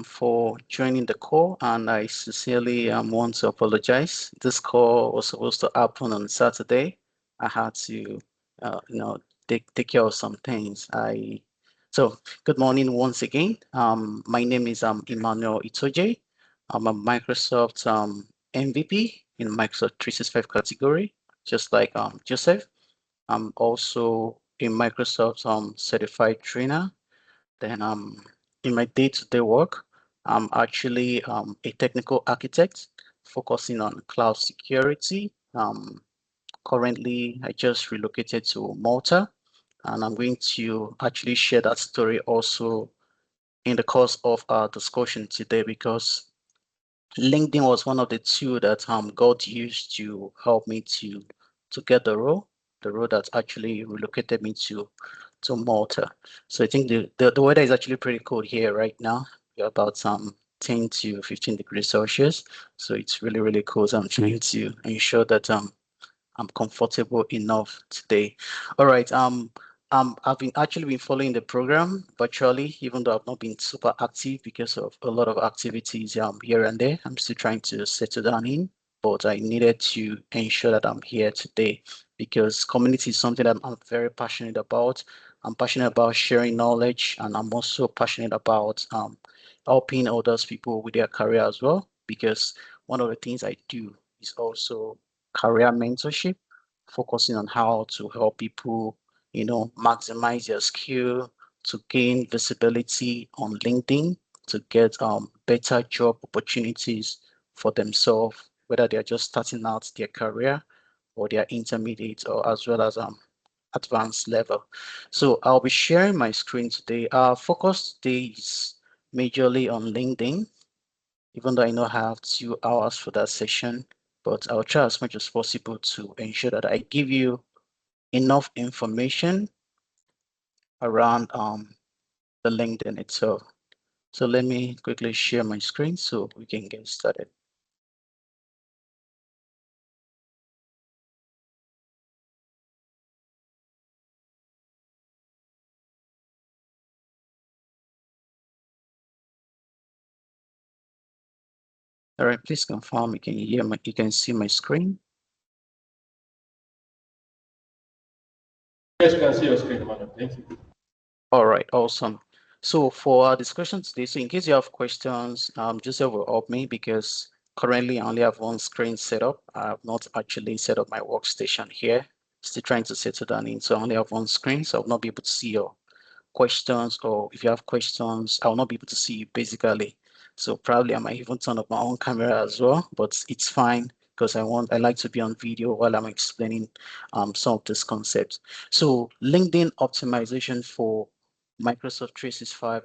for joining the call, and I sincerely want to apologize. This call was supposed to happen on Saturday. I had to, you know, take care of some things. So good morning once again. My name is Emmanuel Itoje. I'm a Microsoft MVP in Microsoft 365 category, just like Joseph. I'm also a Microsoft certified trainer. Then in my day-to-day work, I'm actually a technical architect focusing on cloud security. Currently, I just relocated to Malta, and I'm going to actually share that story also in the course of our discussion today because LinkedIn was one of the two that God used to help me to get the role that actually relocated me to Malta. So I think the weather is actually pretty cold here right now. We're about 10 to 15 degrees Celsius. So it's really cold. So I'm trying to ensure that I'm comfortable enough today. All right. I've been actually been following the program virtually, even though I've not been super active because of a lot of activities here and there. I'm still trying to settle down in, but I needed to ensure that I'm here today because community is something that I'm very passionate about. I'm passionate about sharing knowledge, and I'm also passionate about helping others people with their career as well. Because one of the things I do is also career mentorship, focusing on how to help people, maximize their skill, to gain visibility on LinkedIn, to get better job opportunities for themselves, whether they're just starting out their career or they're intermediate or as well as advanced level. So I'll be sharing my screen today. Our focus today is majorly on LinkedIn, even though I know I have 2 hours for that session, but I'll try as much as possible to ensure that I give you enough information around the LinkedIn itself. So let me quickly share my screen so we can get started. All right, please confirm you can see my screen. Yes, we can see your screen, Emmanuel. Thank you. All right, awesome. So for our discussion today, so in case you have questions, Joseph will help me because currently I only have one screen set up. I have not actually set up my workstation here. Still trying to settle down in, so I only have one screen, so I'll not be able to see your questions, or if you have questions, I'll not be able to see you basically. So probably I might even turn up my own camera as well, but it's fine because I like to be on video while I'm explaining some of this concepts. So LinkedIn optimization for Microsoft 365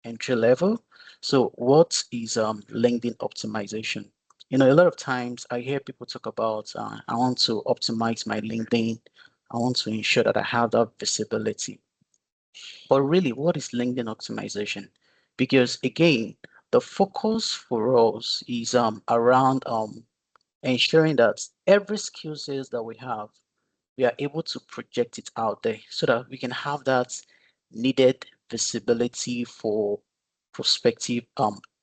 entry level. So what is LinkedIn optimization? A lot of times I hear people talk about I want to optimize my LinkedIn. I want to ensure that I have that visibility. But really, what is LinkedIn optimization? Because again, the focus for us is around ensuring that every skill sets that we have, we are able to project it out there so that we can have that needed visibility for prospective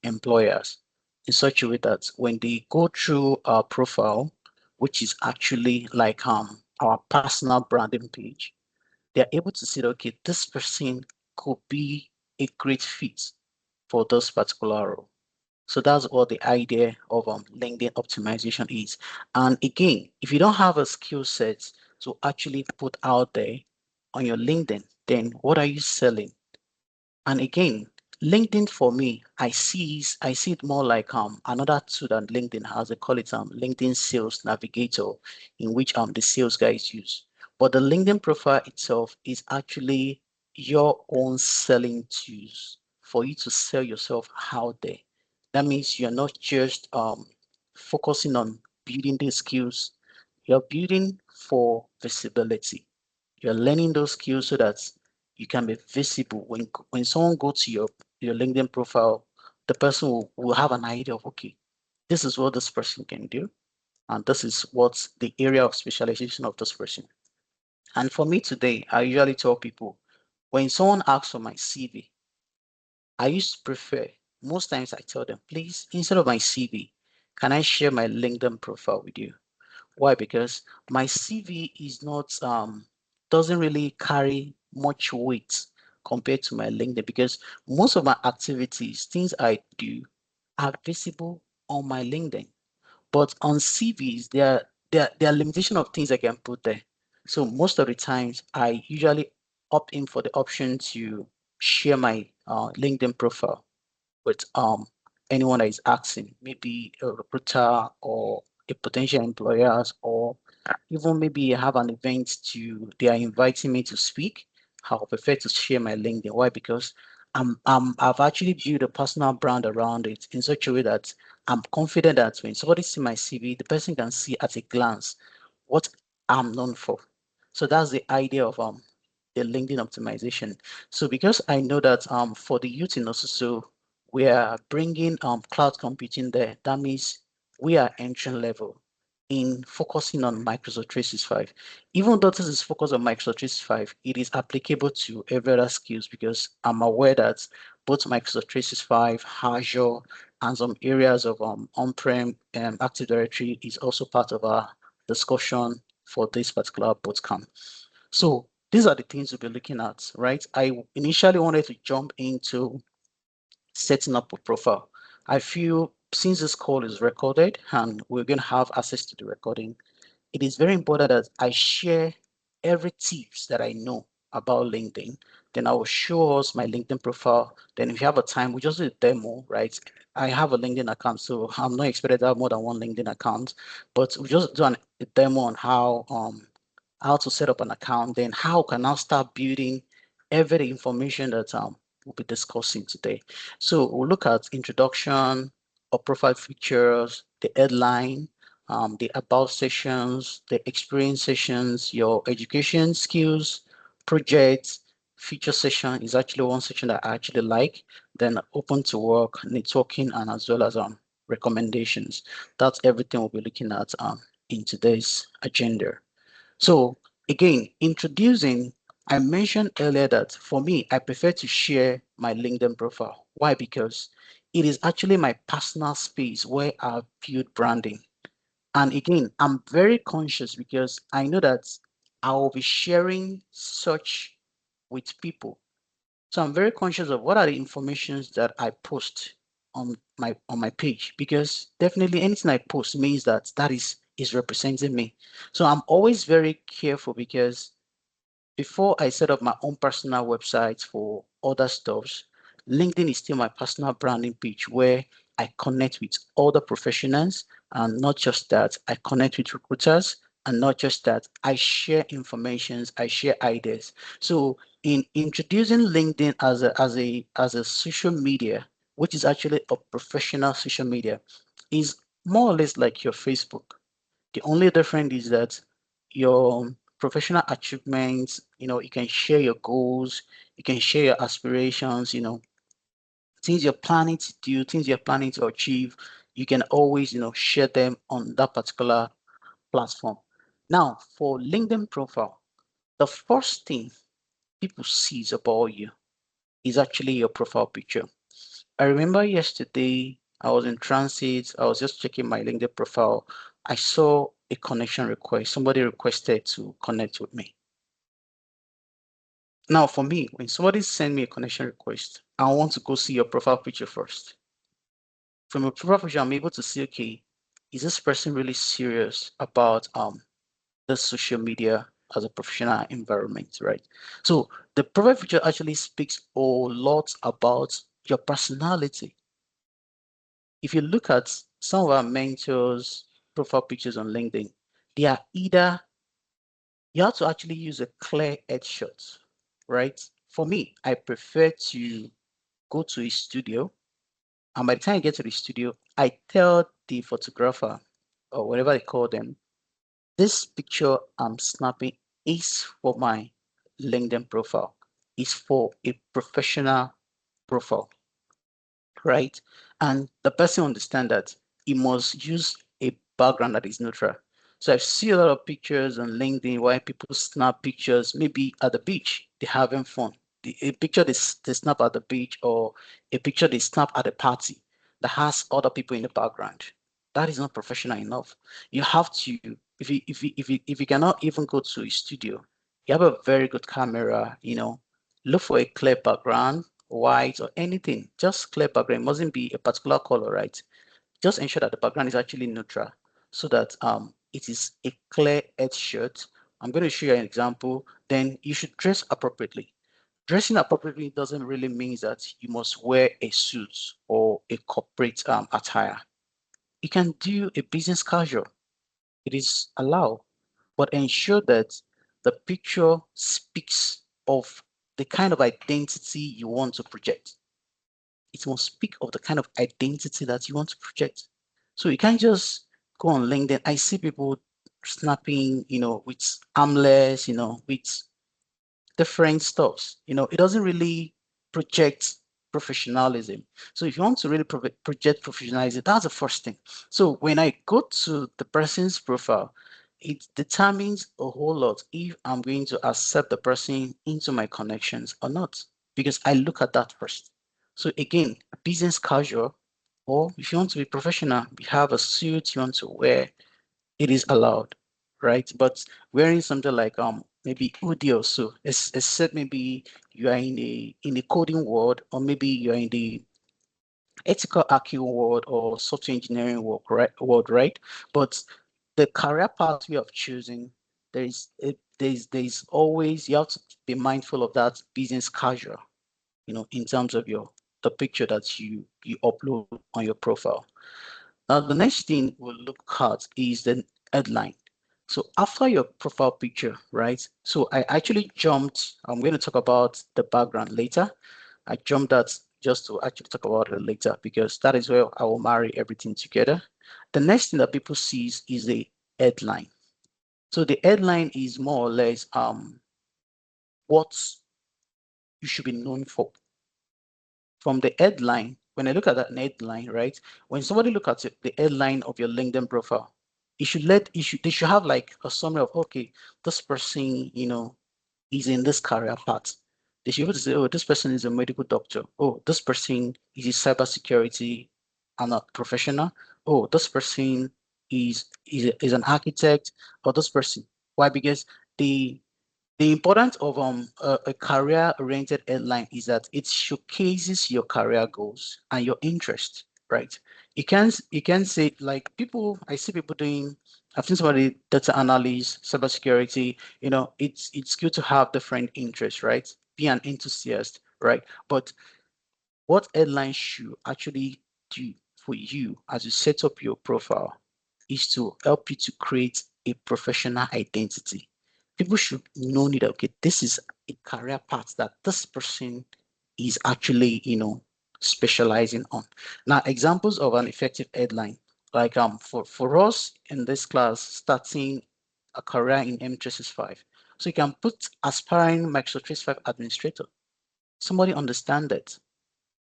employers in such a way that when they go through our profile, which is actually like our personal branding page, they're able to see, okay, this person could be a great fit for this particular role. So that's what the idea of LinkedIn optimization is. And again, if you don't have a skill set to actually put out there on your LinkedIn, then what are you selling? And again, LinkedIn for me, I see it more like another tool that LinkedIn has. They call it LinkedIn Sales Navigator, in which the sales guys use. But the LinkedIn profile itself is actually your own selling tools for you to sell yourself out there. That means you're not just focusing on building these skills, you're building for visibility. You're learning those skills so that you can be visible. When someone goes to your LinkedIn profile, the person will have an idea of, okay, this is what this person can do, and this is what's the area of specialization of this person. And for me today, I usually tell people when someone asks for my CV, I used to prefer most times I tell them, please, instead of my CV, can I share my LinkedIn profile with you? Why? Because my CV is not doesn't really carry much weight compared to my LinkedIn, because most of my activities, things I do, are visible on my LinkedIn. But on CVs, there are limitation of things I can put there. So most of the times, I usually opt in for the option to share my LinkedIn profile with anyone that is asking, maybe a recruiter or a potential employers, or even maybe I have an event they are inviting me to speak. I'll prefer to share my LinkedIn. Why? Because I've actually built a personal brand around it in such a way that I'm confident that when somebody see my CV, the person can see at a glance what I'm known for. So that's the idea of the LinkedIn optimization. So because I know that for the youth in also, we are bringing cloud computing there. That means we are entry level in focusing on Microsoft 365. Even though this is focused on Microsoft 365, it is applicable to every other skills, because I'm aware that both Microsoft 365, Azure, and some areas of on-prem Active Directory is also part of our discussion for this particular bootcamp. So these are the things we'll be looking at, right? I initially wanted to jump into setting up a profile. I feel since this call is recorded and we're going to have access to the recording, it is very important that I share every tips that I know about LinkedIn. Then I will show us my LinkedIn profile. Then if you have a time, we just do a demo, right? I have a LinkedIn account, so I'm not expected to have more than one LinkedIn account, but we just do a demo on how to set up an account, then how can I start building every information that we'll be discussing today. So we'll look at introduction or profile features, the headline, the about sessions, the experience sessions, your education skills, projects, feature session is actually one section that I actually like. Then open to work, networking, and as well as recommendations. That's everything we'll be looking at in today's agenda. So again, introducing, I mentioned earlier that for me, I prefer to share my LinkedIn profile. Why? Because it is actually my personal space where I build branding. And again, I'm very conscious because I know that I will be sharing such with people. So I'm very conscious of what are the informations that I post on my page, because definitely anything I post means that is representing me. So I'm always very careful, because before I set up my own personal website for other stuffs, LinkedIn is still my personal branding page where I connect with other professionals. And not just that, I connect with recruiters. And not just that, I share informations, I share ideas. So in introducing LinkedIn as a social media, which is actually a professional social media, is more or less like your Facebook. The only difference is that your professional achievements, you can share your goals, you can share your aspirations, things you're planning to do, things you're planning to achieve, you can always, share them on that particular platform. Now, for LinkedIn profile, the first thing people sees about you is actually your profile picture. I remember yesterday I was in transit, I was just checking my LinkedIn profile. I saw a connection request. Somebody requested to connect with me. Now, for me, when somebody send me a connection request, I want to go see your profile picture first. From your profile picture, I'm able to see, okay, is this person really serious about the social media as a professional environment, right? So the profile picture actually speaks a lot about your personality. If you look at some of our mentors' profile pictures on LinkedIn, they are either, you have to actually use a clear headshot, right? For me, I prefer to go to a studio, and by the time I get to the studio, I tell the photographer or whatever they call them, this picture I'm snapping is for my LinkedIn profile, is for a professional profile, right? And the person understand that he must use a background that is neutral. So I see a lot of pictures on LinkedIn where people snap pictures, maybe at the beach, they're having fun. a picture they snap at the beach, or a picture they snap at a party that has other people in the background. That is not professional enough. You have to, if you cannot even go to a studio, you have a very good camera, look for a clear background, white or anything, just clear background. It mustn't be a particular color, right? Just ensure that the background is actually neutral so that it is a clear edge shirt. I'm going to show you an example. Then you should dress appropriately. Dressing appropriately doesn't really mean that you must wear a suit or a corporate attire. You can do a business casual. It is allowed, but ensure that the picture speaks of the kind of identity you want to project. It must speak of the kind of identity that you want to project. So you can't just go on LinkedIn. I see people snapping, with armless, with different stuffs. It doesn't really project professionalism. So if you want to really project professionalism, that's the first thing. So when I go to the person's profile, it determines a whole lot if I'm going to accept the person into my connections or not, because I look at that first. So again, business casual, or if you want to be professional, you have a suit you want to wear, it is allowed, right? But wearing something like maybe hoodie or so, except maybe you are in the coding world, or maybe you are in the ethical hacking world or software engineering world, right? But the career path we have chosen, there's always, you have to be mindful of that business casual, in terms of the picture that you upload on your profile. Now, the next thing we'll look at is the headline. So after your profile picture, right? So I actually jumped, I'm going to talk about the background later. I jumped that just to actually talk about it later, because that is where I will marry everything together. The next thing that people sees is the headline. So the headline is more or less what you should be known for. From the headline, when I look at that headline, right? When somebody look at the headline of your LinkedIn profile, they should have like a summary of, okay, this person, is in this career path. They should be able to say, oh, this person is a medical doctor. Oh, this person is a cybersecurity and a professional. Oh, this person is an architect, or this person. Why? Because the importance of a career-oriented headline is that it showcases your career goals and your interest, right? You can say, like, people, I see people doing, I've seen somebody data analyst, cybersecurity, it's good to have different interests, right? Be an enthusiast, right? But what headline should actually do for you as you set up your profile is to help you to create a professional identity. People should know that, okay, this is a career path that this person is actually, specializing on. Now, examples of an effective headline, like for us in this class, starting a career in M365. So you can put aspiring Microsoft 365 administrator. Somebody understand it,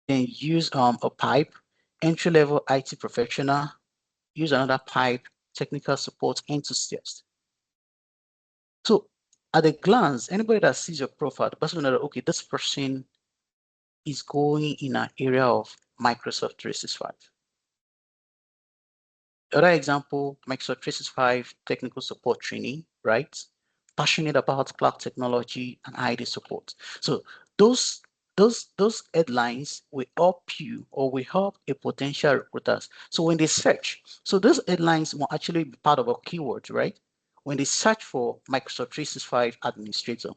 then use a pipe, entry-level IT professional, use another pipe, technical support enthusiast. So at a glance, anybody that sees your profile, the person will know that, okay, this person is going in an area of Microsoft 365. Other example, Microsoft 365 technical support training, right? Passionate about cloud technology and ID support. So those those headlines will help you, or will help a potential recruiters. So when they search, so those headlines will actually be part of a keyword, right? When they search for Microsoft 365 administrator,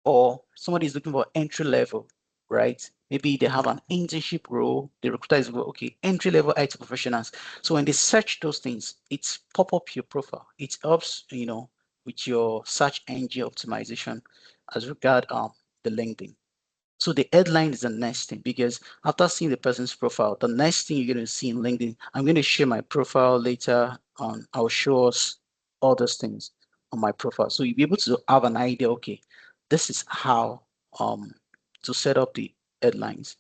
or somebody is looking for entry level, right? Maybe they have an internship role. The recruiter is, okay, entry level IT professionals. So when they search those things, it's pop up your profile. It helps, with your search engine optimization as regard the LinkedIn. So the headline is the next thing, because after seeing the person's profile, the next thing you're going to see in LinkedIn, I'm going to share my profile later on. I'll show us all those things on my profile. So you'll be able to have an idea, okay, this is how to set up the headlines.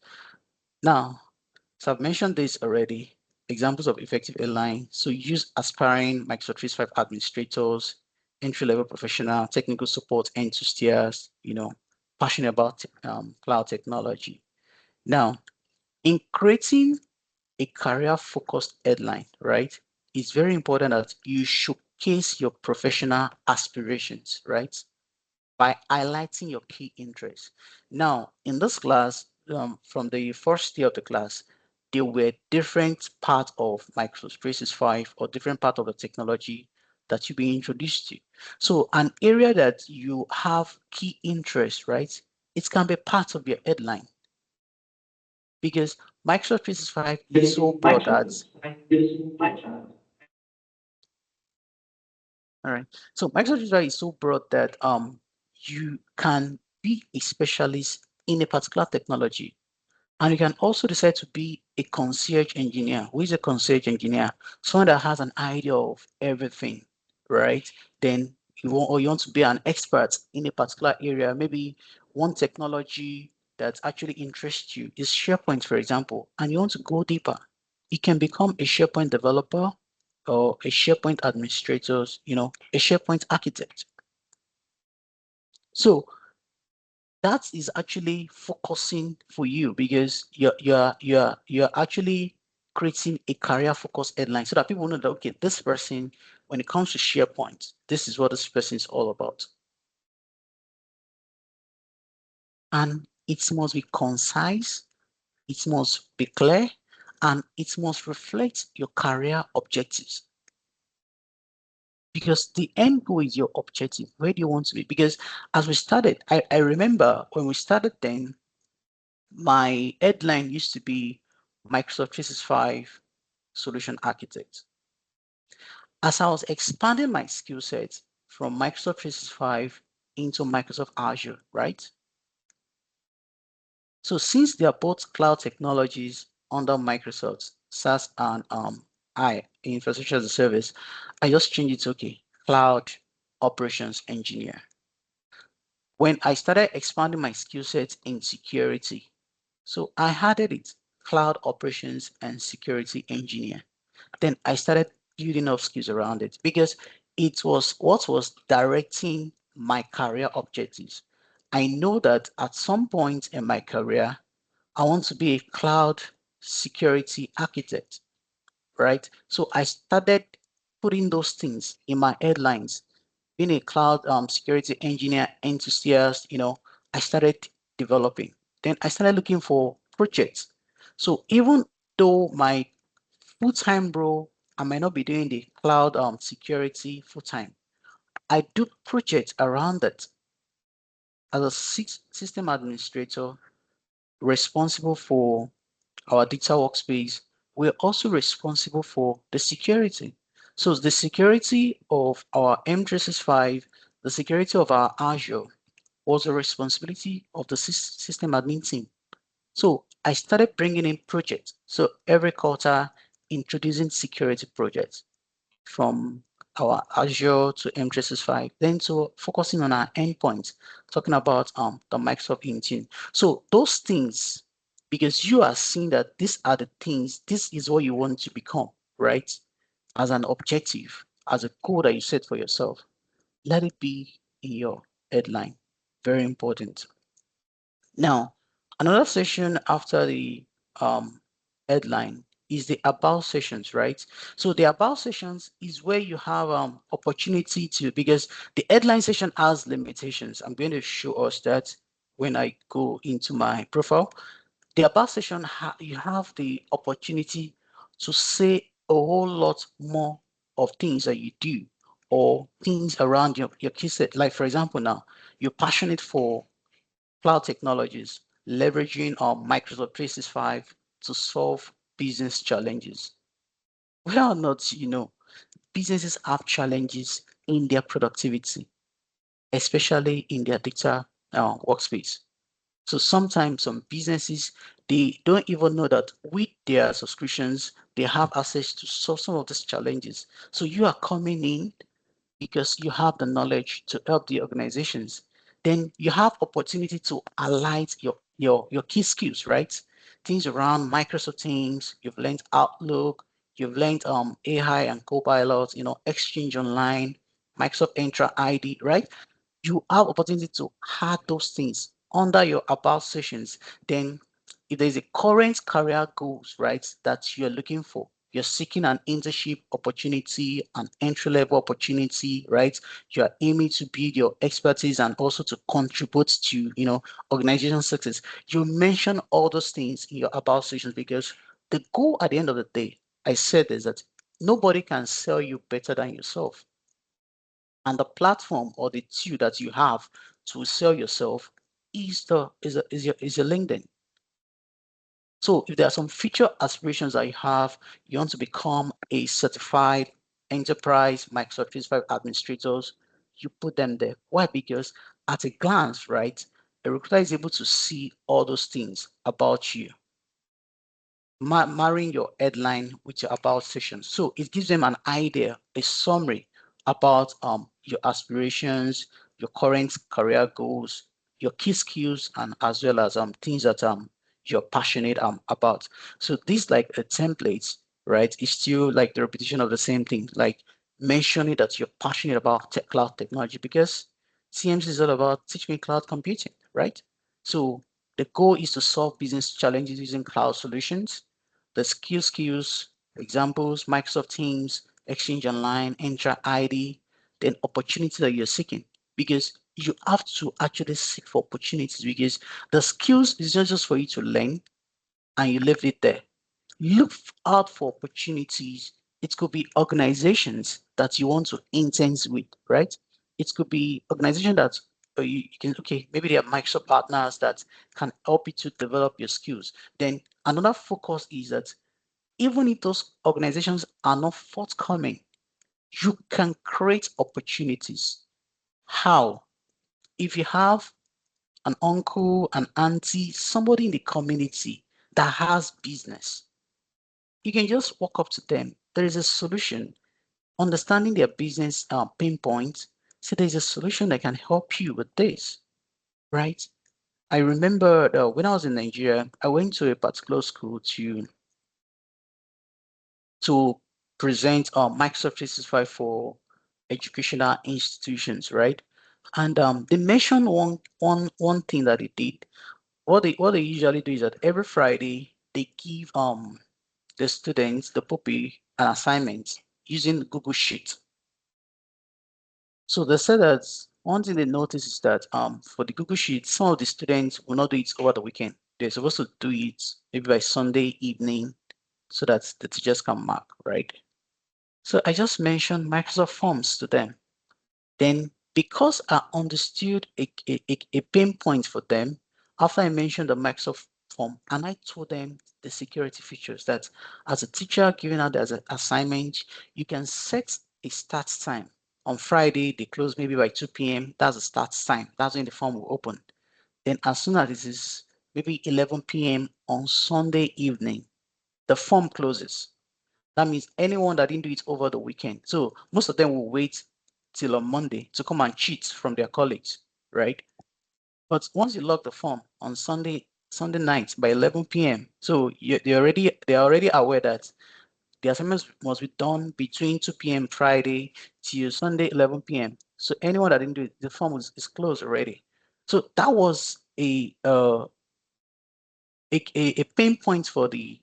Now, so I've mentioned this already, examples of effective headline. So use aspiring Microsoft 365 administrators, entry-level professional, technical support enthusiasts, passionate about cloud technology. Now, in creating a career-focused headline, right, it's very important that you showcase your professional aspirations, right, by highlighting your key interests. Now, in this class, from the first day of the class, there were different parts of Microsoft 365 or different part of the technology that you'll be introduced to. So an area that you have key interest, right? It can be part of your headline because Microsoft 365 is so broad that all right. So Microsoft 365 is so broad that you can be a specialist in a particular technology. And you can also decide to be a concierge engineer. Who is a concierge engineer? Someone that has an idea of everything, right? Then you want to be an expert in a particular area. Maybe one technology that actually interests you is SharePoint, for example, and you want to go deeper. You can become a SharePoint developer or a SharePoint administrator, a SharePoint architect. So that is actually focusing for you because you're actually creating a career focused headline so that people know that okay, this person, when it comes to SharePoint, this is what this person is all about. And it must be concise, it must be clear, and it must reflect your career objectives. Because the end goal is your objective. Where do you want to be? Because as we started, I remember when we started then, my headline used to be Microsoft 365 Solution Architect. As I was expanding my skill set from Microsoft 365 into Microsoft Azure, right? So since they are both cloud technologies under Microsoft, SaaS and infrastructure as a service, I just changed it to okay, cloud operations engineer. When I started expanding my skill set in security, so I added it, cloud operations and security engineer. Then I started building up skills around it because it was what was directing my career objectives. I know that at some point in my career, I want to be a cloud security architect, right? So I started putting those things in my headlines. Being a cloud security engineer enthusiast, I started developing. Then I started looking for projects. So even though my full-time role, I might not be doing the cloud security full-time. I do projects around it as a system administrator responsible for our digital workspace. We're also responsible for the security. So the security of our M365, the security of our Azure was a responsibility of the system admin team. So I started bringing in projects. So every quarter, introducing security projects from our Azure to M365, then to focusing on our endpoints, talking about the Microsoft Intune. So those things, because you are seeing that these are the things, this is what you want to become, right? As an objective, as a goal that you set for yourself, let it be in your headline. Very important. Now, another session after the um, headline is the about sessions, right? So the about sessions is where you have opportunity to, because the headline session has limitations. I'm going to show us that when I go into my profile. The about session, you have the opportunity to say a whole lot more of things that you do or things around your key set. Like for example, now you're passionate for cloud technologies, leveraging Microsoft 365 to solve business challenges. Whether or not, businesses have challenges in their productivity, especially in their data workspace. So sometimes some businesses, they don't even know that with their subscriptions, they have access to solve some of these challenges. So you are coming in because you have the knowledge to help the organizations, then you have opportunity to highlight your key skills, right? Things around Microsoft Teams, you've learned Outlook, you've learned AI and Copilot, Exchange Online, Microsoft Entra ID, right? You have opportunity to add those things under your about sessions, then if there's a current career goals, right, that you're looking for, you're seeking an internship opportunity, an entry level opportunity, right? You're aiming to build your expertise and also to contribute to, organization success. You mention all those things in your about sessions because the goal at the end of the day, I said, is that nobody can sell you better than yourself. And the platform or the tool that you have to sell yourself is your LinkedIn. So if there are some future aspirations that you have, you want to become a certified enterprise Microsoft 365 administrators, you put them there. Why? Because at a glance, right, a recruiter is able to see all those things about you, marrying your headline with your about section. So it gives them an idea, a summary about your aspirations, your current career goals, your key skills, and as well as things that you're passionate about. So this like a template, right? Is still like the repetition of the same thing, like mentioning that you're passionate about cloud technology because TMC is all about teach me cloud computing, right? So the goal is to solve business challenges using cloud solutions. The skills, examples, Microsoft Teams, Exchange Online, Entra ID, then opportunity that you're seeking. Because you have to actually seek for opportunities because the skills is not just for you to learn and you leave it there. Look out for opportunities. It could be organizations that you want to intern with, right? It could be organization that you can, okay, maybe they are Microsoft partners that can help you to develop your skills. Then another focus is that even if those organizations are not forthcoming, you can create opportunities. How? If you have an uncle, an auntie, somebody in the community that has business, you can just walk up to them. There is a solution. Understanding their business pain points, so there's a solution that can help you with this, right? I remember when I was in Nigeria, I went to a particular school to present Microsoft 365 for educational institutions, right? And they mentioned one thing that they did. What they usually do is that every Friday they give the students, the pupil, an assignment using Google Sheet. So they said that one thing they noticed is that for the Google Sheet, some of the students will not do it over the weekend. They're supposed to do it maybe by Sunday evening so that the teachers can mark, right? So I just mentioned Microsoft Forms to them. Then because I understood a pain point for them, after I mentioned the Microsoft form, and I told them the security features that as a teacher giving out as an assignment, you can set a start time. On Friday, they close maybe by 2 p.m. That's the start time. That's when the form will open. Then as soon as it is maybe 11 p.m. on Sunday evening, the form closes. That means anyone that didn't do it over the weekend. So most of them will wait till on Monday to come and cheat from their colleagues, right? But once you log the form on Sunday night by 11 p.m., so they're already aware that the assignments must be done between 2 p.m. Friday till Sunday 11 p.m. So anyone that didn't do it, the form is closed already. So that was a pain point for the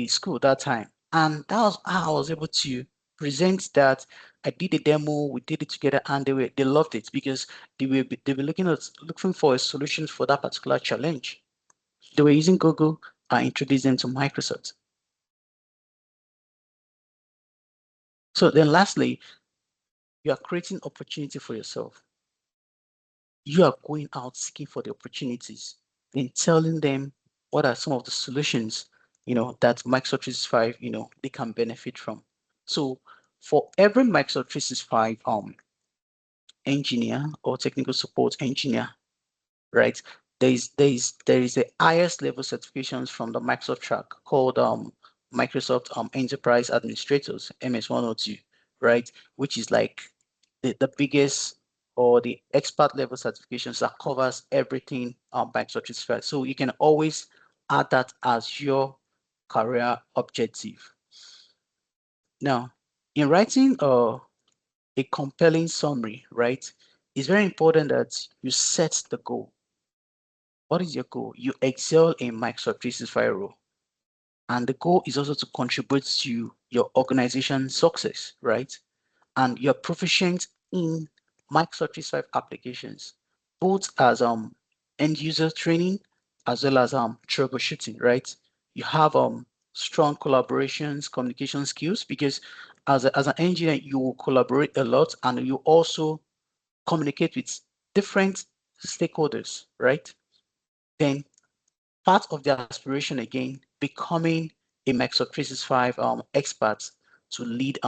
school that time. And that was how I was able to present that. I did a demo, we did it together, and they loved it because they were looking for a solution for that particular challenge. They were using Google. I introduced them to Microsoft. So then lastly, you are creating opportunity for yourself. You are going out seeking for the opportunities and telling them what are some of the solutions, that Microsoft 365, they can benefit from. So for every Microsoft 365 engineer or technical support engineer, right? There is the highest level certifications from the Microsoft track called Microsoft Enterprise Administrators MS 102, right? Which is like the biggest or the expert level certifications that covers everything Microsoft 365. So you can always add that as your career objective. Now, in writing a compelling summary, right, it's very important that you set the goal. What is your goal? You excel in Microsoft 365 role. And the goal is also to contribute to your organization's success, right? And you're proficient in Microsoft 365 applications, both as end user training as well as troubleshooting, right? You have strong collaborations, communication skills because as an engineer, you will collaborate a lot and you also communicate with different stakeholders, right? Then part of the aspiration again, becoming a Microsoft 365 expert to lead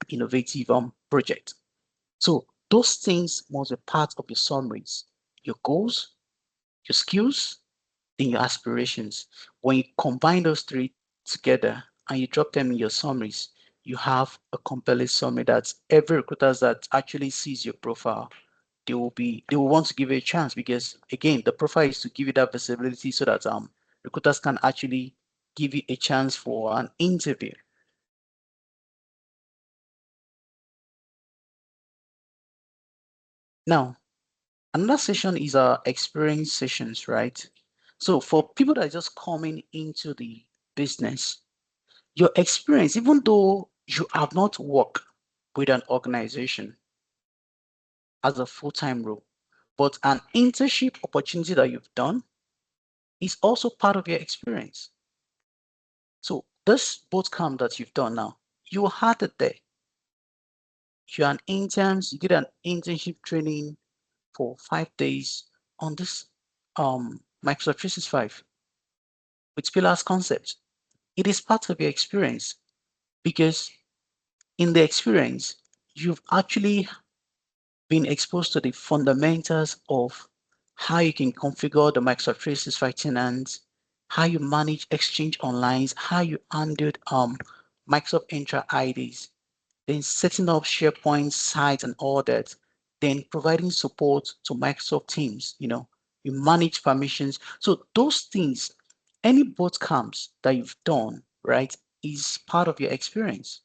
innovative project. So those things must be part of your summaries, your goals, your skills, and your aspirations. When you combine those three together and you drop them in your summaries, you have a compelling summary that every recruiter that actually sees your profile, they will want to give you a chance because again, the profile is to give you that visibility so that recruiters can actually give you a chance for an interview. Now, another session is our experience sessions, right? So for people that are just coming into the business, your experience, even though you have not worked with an organization as a full-time role, but an internship opportunity that you've done is also part of your experience. So this boot camp that you've done now, you had it there. You're an intern, you did an internship training for 5 days on this Microsoft 365 with Pillars concepts. It is part of your experience because in the experience, you've actually been exposed to the fundamentals of how you can configure the Microsoft 365 tenants, how you manage Exchange Online, how you handled Microsoft Entra IDs, then setting up SharePoint sites and all that, then providing support to Microsoft Teams, you manage permissions. So those things, any boot camps that you've done, right, is part of your experience.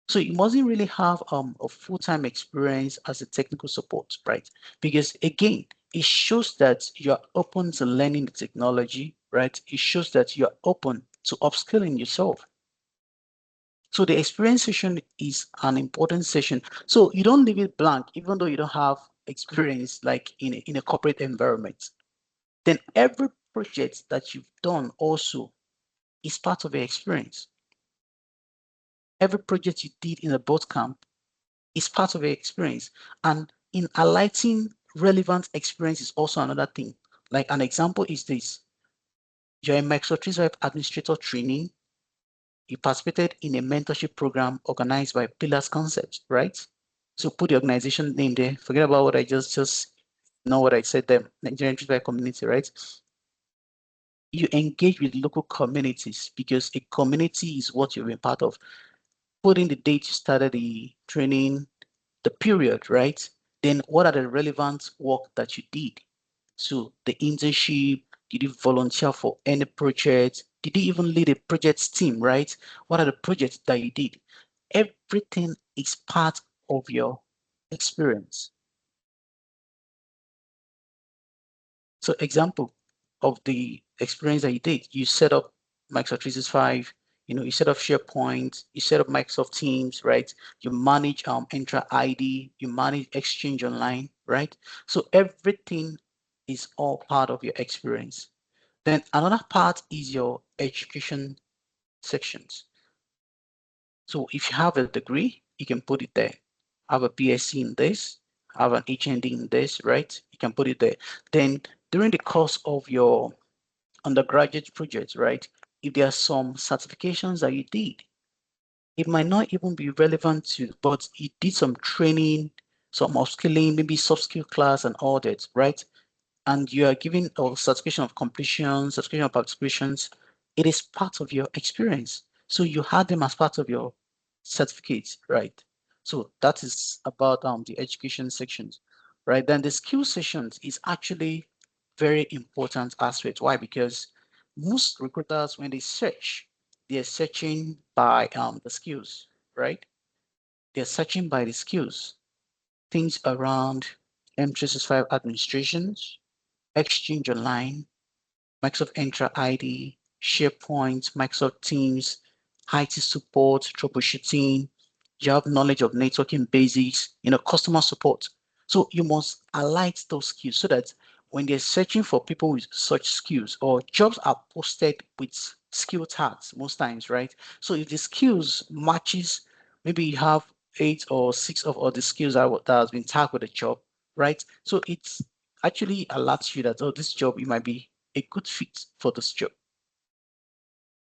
So you mustn't really have a full-time experience as a technical support, right? Because again, it shows that you're open to learning the technology, right? It shows that you're open to upskilling yourself. So the experience session is an important session. So you don't leave it blank, even though you don't have experience like in a corporate environment. Then every project that you've done also is part of your experience. Every project you did in a boot camp is part of your experience. And in highlighting relevant experience is also another thing. Like an example is this. You're a Microsoft 365 administrator training. You participated in a mentorship program organized by Pillars Concepts, right? So put the organization name there. Forget about what I just know what I said there. Nigerian 365 community, right? You engage with local communities because a community is what you've been part of. Put in the date you started the training, the period, right? Then what are the relevant work that you did? So the internship, did you volunteer for any project? Did you even lead a project team, right? What are the projects that you did? Everything is part of your experience. So example of the experience that you did, you set up Microsoft 365, you set up SharePoint, you set up Microsoft Teams, right? You manage Entra ID, you manage Exchange Online, right? So everything is all part of your experience. Then another part is your education sections. So if you have a degree, you can put it there. Have a BSc in this, have an HND in this, right? You can put it there. Then during the course of your undergraduate project, right? If there are some certifications that you did, it might not even be relevant to, but you did some training, some upskilling, maybe soft skill class and all that, right? And you are given a certification of completion, certification of participations, it is part of your experience. So you had them as part of your certificate, right? So that is about the education sections, right? Then the skill sections is actually very important aspect. Why? Because most recruiters, when they search, they're searching by the skills, right? They're searching by the skills, things around M365 administrations, Exchange Online, Microsoft Entra ID, SharePoint, Microsoft Teams, IT support, troubleshooting. You have knowledge of networking basics, customer support. So you must align those skills so that when they're searching for people with such skills or jobs are posted with skill tags most times, right? So if the skills matches, maybe you have eight or six of all the skills that has been tagged with a job, right? So it's actually alerts you that, oh, this job, you might be a good fit for this job.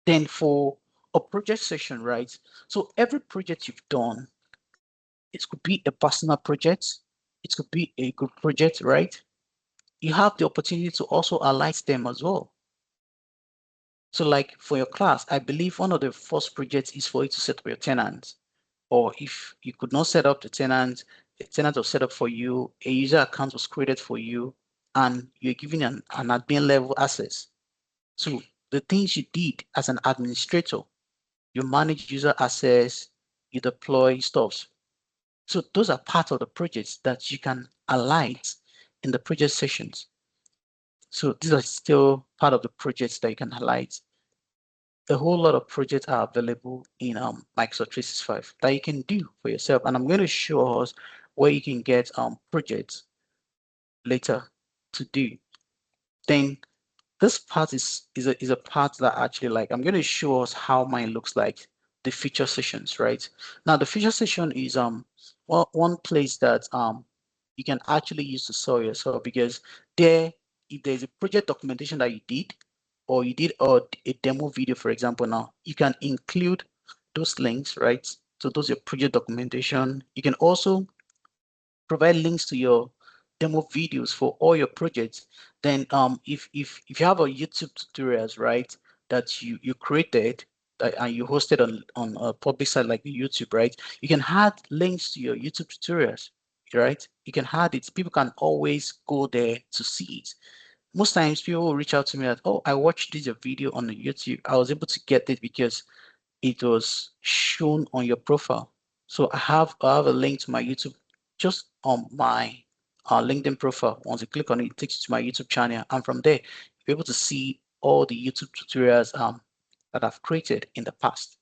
Then for a project session, right? So every project you've done, it could be a personal project, it could be a group project, right? You have the opportunity to also highlight them as well. So like for your class, I believe one of the first projects is for you to set up your tenants. Or if you could not set up the tenant, a tenant was set up for you, a user account was created for you, and you're giving an admin level access. So the things you did as an administrator, you manage user access, you deploy stuff. So those are part of the projects that you can highlight in the project sessions. So these are still part of the projects that you can highlight. A whole lot of projects are available in Microsoft 365 that you can do for yourself. And I'm going to show us where you can get projects later to do. Then this part is a part that actually, like, I'm going to show us how mine looks like, the feature sessions, right? Now the feature session is one place that you can actually use to sell yourself, because there, if there's a project documentation that you did, or you did a demo video, for example, now you can include those links, right? So those are your project documentation. You can also provide links to your demo videos for all your projects. Then if you have a YouTube tutorials, right, that you created, and you hosted on a public site like YouTube, right, you can add links to your YouTube tutorials, right? You can add it. People can always go there to see it. Most times people will reach out to me that, oh, I watched this video on the YouTube. I was able to get it because it was shown on your profile. So I have a link to my YouTube just on my LinkedIn profile. Once you click on it, it takes you to my YouTube channel, and from there you're able to see all the YouTube tutorials that I've created in the past.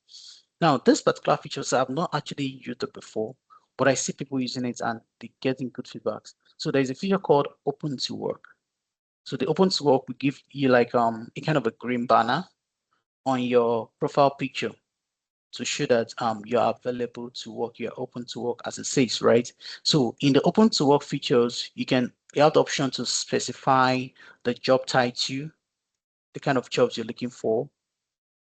Now, this particular feature, so I've not actually used it before, but I see people using it and they're getting good feedbacks. So there's a feature called Open to Work. So the Open to Work will give you like a kind of a green banner on your profile picture to show that you're available to work, you're open to work, as it says, right? So in the open to work features, you have the option to specify the job title, the kind of jobs you're looking for,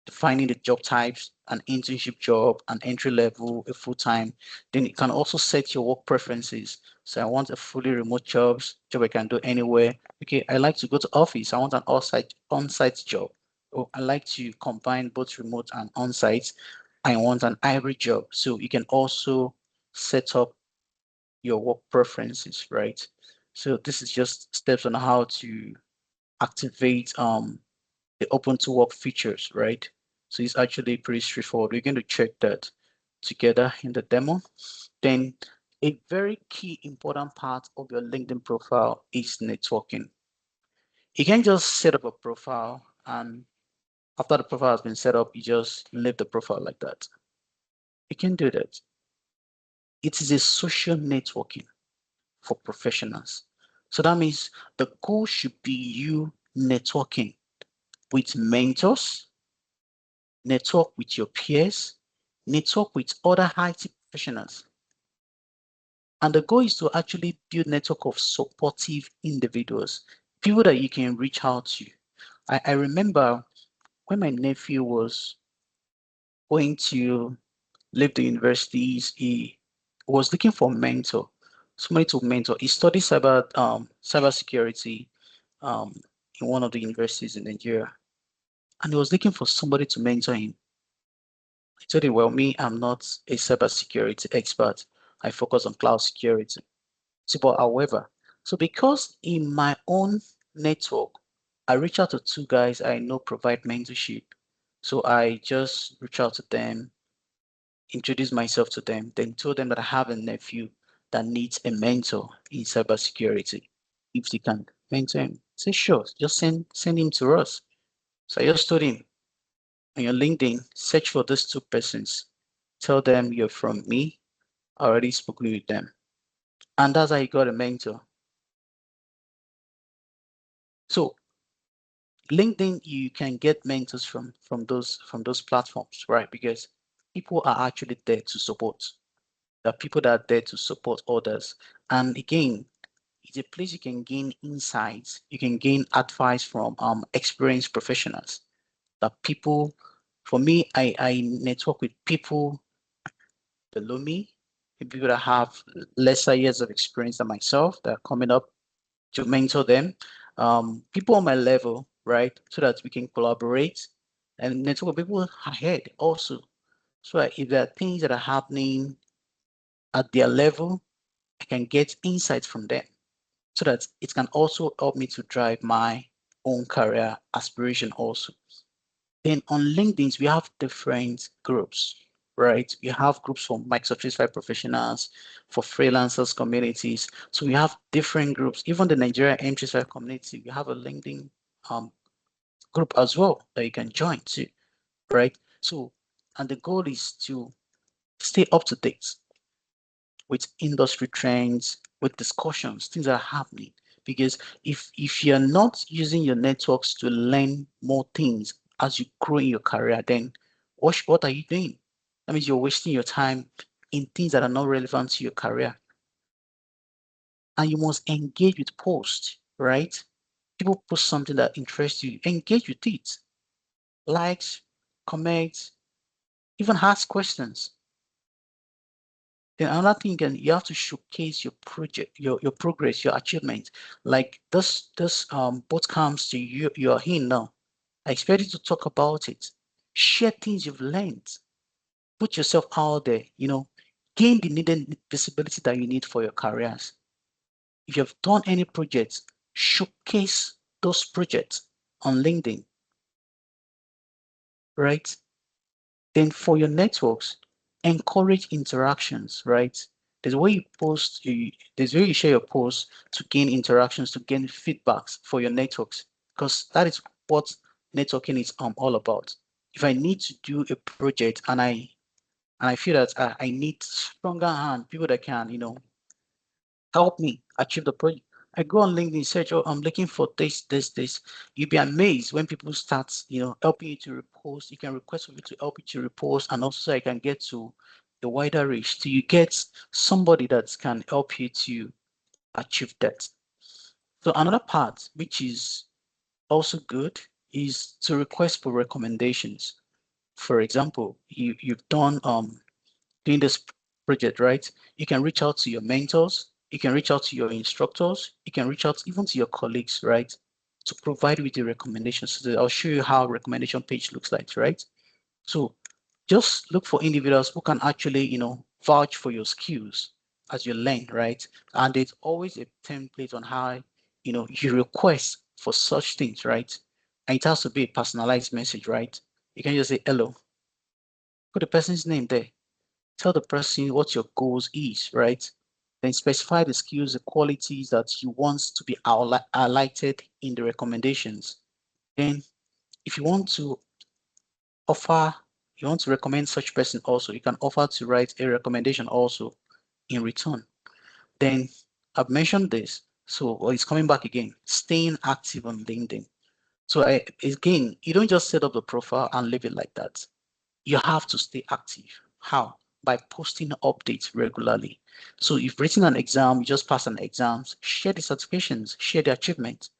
defining the job types, an internship job, an entry level, a full-time. Then you can also set your work preferences. So I want a fully remote job I can do anywhere. Okay, I like to go to office. I want an on-site job. Oh, I like to combine both remote and on-site. I want an hybrid job. So you can also set up your work preferences, right? So this is just steps on how to activate the open to work features, right? So it's actually pretty straightforward. We're going to check that together in the demo. Then a very key important part of your LinkedIn profile is networking. You can just set up a profile, and after the profile has been set up, you just leave the profile like that. You can do that. It is a social networking for professionals. So that means the goal should be you networking with mentors, network with your peers, network with other IT professionals. And the goal is to actually build network of supportive individuals, people that you can reach out to. I remember when my nephew was going to leave the universities, he was looking for a mentor, somebody to mentor. He studied cybersecurity um, in one of the universities in Nigeria, and he was looking for somebody to mentor him. I told him, well, me, I'm not a cybersecurity expert. I focus on cloud security. So, but however, so because in my own network, I reach out to two guys I know provide mentorship. So I just reach out to them, introduce myself to them, then told them that I have a nephew that needs a mentor in cybersecurity, if they can mentor him. Say sure, just send him to us. So I just told him on your LinkedIn, search for these two persons. Tell them you're from me. I already spoken with them. And that's how you got a mentor. So LinkedIn, you can get mentors from those platforms, right? Because people are actually there to support. There are people that are there to support others. And again, it's a place you can gain insights, you can gain advice from experienced professionals. That people, for me, I network with people below me, people that have lesser years of experience than myself that are coming up to mentor them. People on my level, right? So that we can collaborate and network with people ahead also. So that if there are things that are happening at their level, I can get insights from them so that it can also help me to drive my own career aspiration also. Then on LinkedIn, we have different groups, right? We have groups for Microsoft 365 professionals, for freelancers communities. So we have different groups. Even the Nigeria M365 community, we have a LinkedIn um, group as well that you can join too, right? So, and the goal is to stay up to date with industry trends, with discussions, things that are happening. Because if you're not using your networks to learn more things as you grow in your career, then what are you doing? That means you're wasting your time in things that are not relevant to your career. And you must engage with posts, right? People post something that interests you, engage with it. Likes, comments, even ask questions. Then another thing, you have to showcase your project, your progress, your achievement. Like this boot camps to you're in now. I expect you to talk about it. Share things you've learned. Put yourself out there, gain the needed visibility that you need for your careers. If you've done any projects, showcase those projects on LinkedIn, right? Then for your networks, encourage interactions, right? There's a way you post, there's a way you share your posts to gain interactions, to gain feedbacks for your networks, because that is what networking is all about. If I need to do a project and I feel that I need stronger hand, people that can, help me achieve the project. I go on LinkedIn, search, oh, I'm looking for this. You'll be amazed when people start, helping you to repost. You can request for people to help you to repost, and also I can get to the wider reach. So you get somebody that can help you to achieve that. So another part, which is also good, is to request for recommendations. For example, you've done doing this project, right? You can reach out to your mentors, you can reach out to your instructors, you can reach out even to your colleagues, right? To provide with the recommendations. So I'll show you how a recommendation page looks like, right? So just look for individuals who can actually, vouch for your skills as you learn, right? And there's always a template on how, you request for such things, right? And it has to be a personalized message, right? You can just say, hello, put the person's name there. Tell the person what your goals is, right? Then specify the skills, the qualities that you want to be highlighted in the recommendations. Then if you want to offer, you want to recommend such person also, you can offer to write a recommendation also in return. Then I've mentioned this, so it's coming back again, staying active on LinkedIn. So again, you don't just set up the profile and leave it like that. You have to stay active. How? By posting updates regularly. So if you've written an exam, you just pass an exam, share the certifications, share the achievements.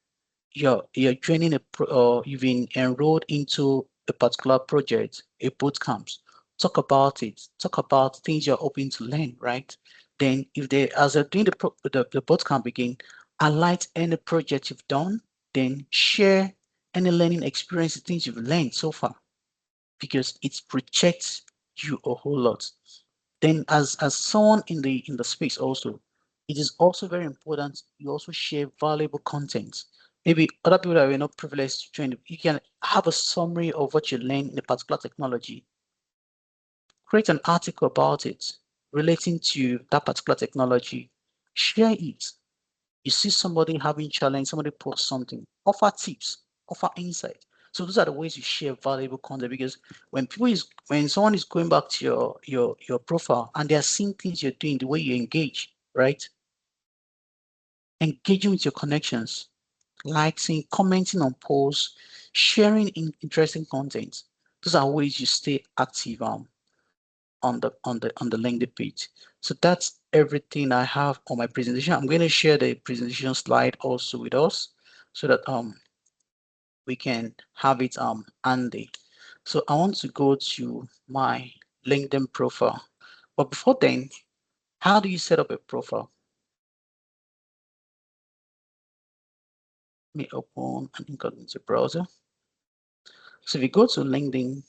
You're joining or you've been enrolled into a particular project, a boot camps. Talk about it. Talk about things you're hoping to learn, right? Then if they as they're doing the boot camp again, highlight any project you've done, then share any learning experiences, things you've learned so far because it protects you a whole lot. Then as someone in the space also, it is also very important you also share valuable content. Maybe other people that were not privileged to join, you can have a summary of what you learned in a particular technology. Create an article about it relating to that particular technology. Share it. You see somebody having challenge, somebody posts something, offer tips, offer insight. So those are the ways you share valuable content, because when someone is going back to your profile and they are seeing things you're doing, the way you engage, right? Engaging with your connections, liking, commenting on posts, sharing interesting content. Those are ways you stay active on the LinkedIn page. So that's everything I have on my presentation. I'm going to share the presentation slide also with us so that we can have it handy. So I want to go to my LinkedIn profile. But before then, how do you set up a profile? Let me open an incognito browser. So if you go to linkedin.com,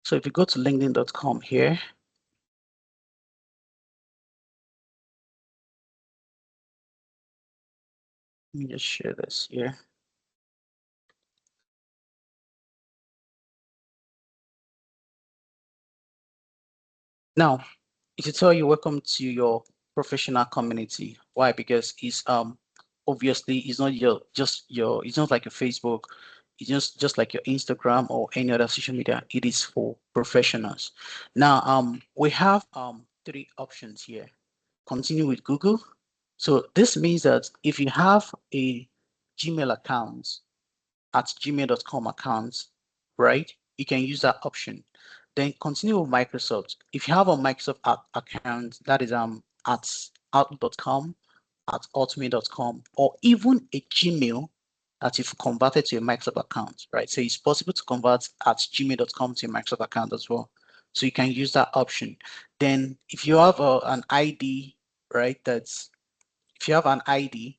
so if you go to linkedin.com here, let me just share this here. Now, it should tell you welcome to your professional community. Why? Because it's obviously it's not it's not like your Facebook, it's just like your Instagram or any other social media. It is for professionals. Now we have three options here. Continue with Google. So this means that if you have a Gmail account at gmail.com account, right? You can use that option. Then continue with Microsoft. If you have a Microsoft account, that is at outlook.com, at hotmail.com, or even a Gmail that you've converted to a Microsoft account, right? So it's possible to convert at gmail.com to a Microsoft account as well. So you can use that option. Then if you have an ID, right, if you have an ID, you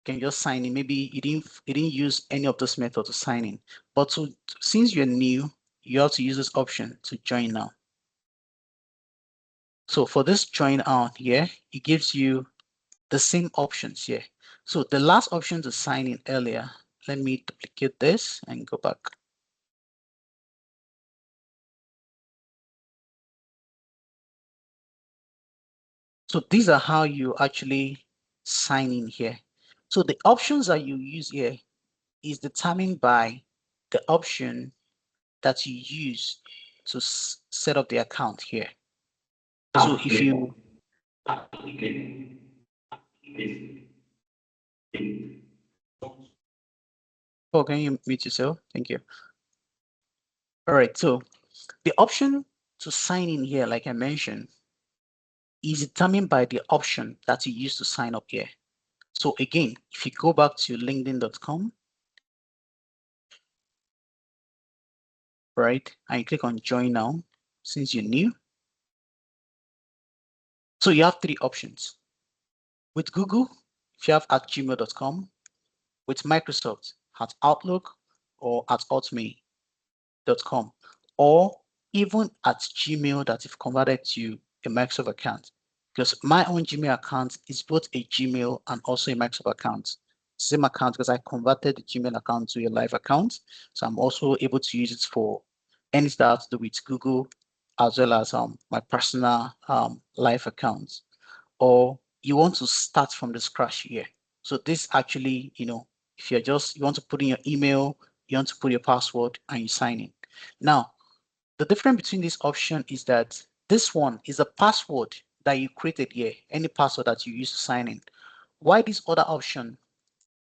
can just sign in. Maybe you didn't use any of those methods to sign in. But since you're new, you have to use this option to join now. So for this join on here, it gives you the same options here. So the last option to sign in earlier, let me duplicate this and go back. So these are how you actually sign in here. So the options that you use here is determined by the option that you use to set up the account here. So if you, oh, can you mute yourself? Thank you. All right, so the option to sign in here, like I mentioned, is determined by the option that you use to sign up here. So again, if you go back to linkedin.com, right, and you click on join now, since you're new. So you have three options. With Google, if you have at gmail.com, with Microsoft at Outlook or at hotmail.com, or even at Gmail that you've converted to a Microsoft account. Because my own Gmail account is both a Gmail and also a Microsoft account. Same account because I converted the Gmail account to a live account. So I'm also able to use it for anything that has to do with Google as well as my personal live accounts. Or you want to start from the scratch here. So this actually, if you want to put in your email, you want to put your password and you sign in. Now, the difference between this option is that this one is a password that you created here, any password that you use to sign in. Why this other option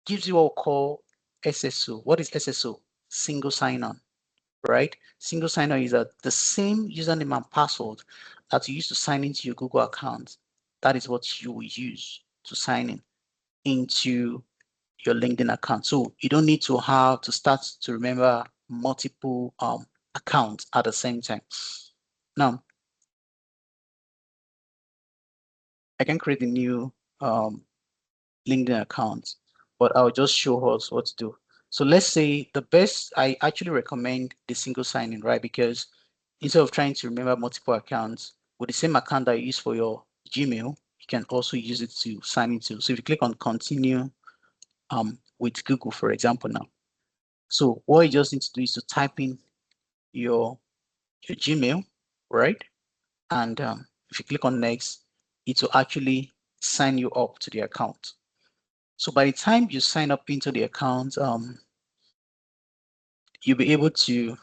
gives you what we call SSO. What is SSO? Single sign-on, right? Single sign-on is the same username and password that you use to sign into your Google account. That is what you will use to sign in into your LinkedIn account. So you don't need to have to start to remember multiple accounts at the same time. Now, I can create a new LinkedIn account, but I'll just show us what to do. So let's say I actually recommend the single sign-in, right? Because instead of trying to remember multiple accounts, with the same account that you use for your Gmail, you can also use it to sign into. So if you click on continue with Google, for example, now. So what you just need to do is to type in your Gmail, right? And if you click on next, it will actually sign you up to the account. So by the time you sign up into the account, you'll be able to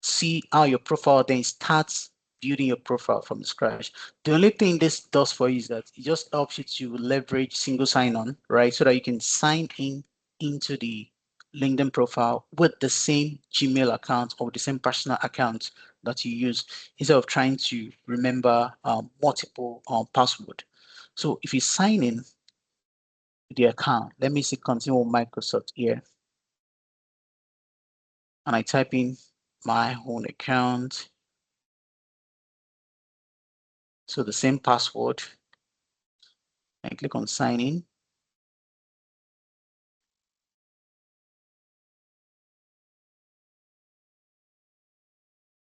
see how your profile then starts building your profile from scratch. The only thing this does for you is that it just helps you to leverage single sign-on, right? So that you can sign in into the LinkedIn profile with the same Gmail account or the same personal account that you use instead of trying to remember multiple password. So if you sign in the account, let me see continue with Microsoft here, and I type in my own account. So the same password, and click on sign in.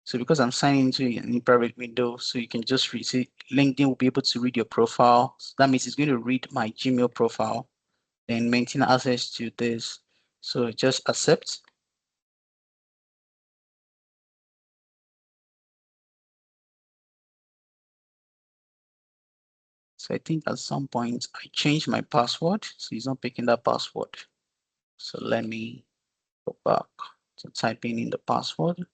So because I'm signing into a private window, so you can just read, see, LinkedIn will be able to read your profile. So that means it's going to read my Gmail profile and maintain access to this. So just accept. So I think at some point I changed my password, so he's not picking that password. So let me go back to typing in the password.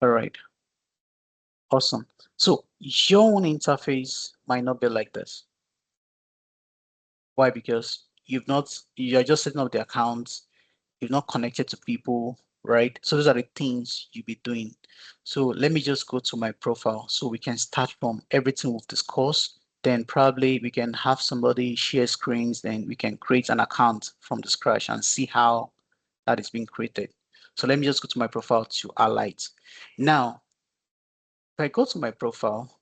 All right, awesome. So your own interface might not be like this. Why? Because you're just setting up the accounts, you're not connected to people, right? So those are the things you'll be doing. So let me just go to my profile so we can start from everything we've discussed. Then probably we can have somebody share screens, then we can create an account from the scratch and see how that is being created. So let me just go to my profile to highlight. Now, if I go to my profile,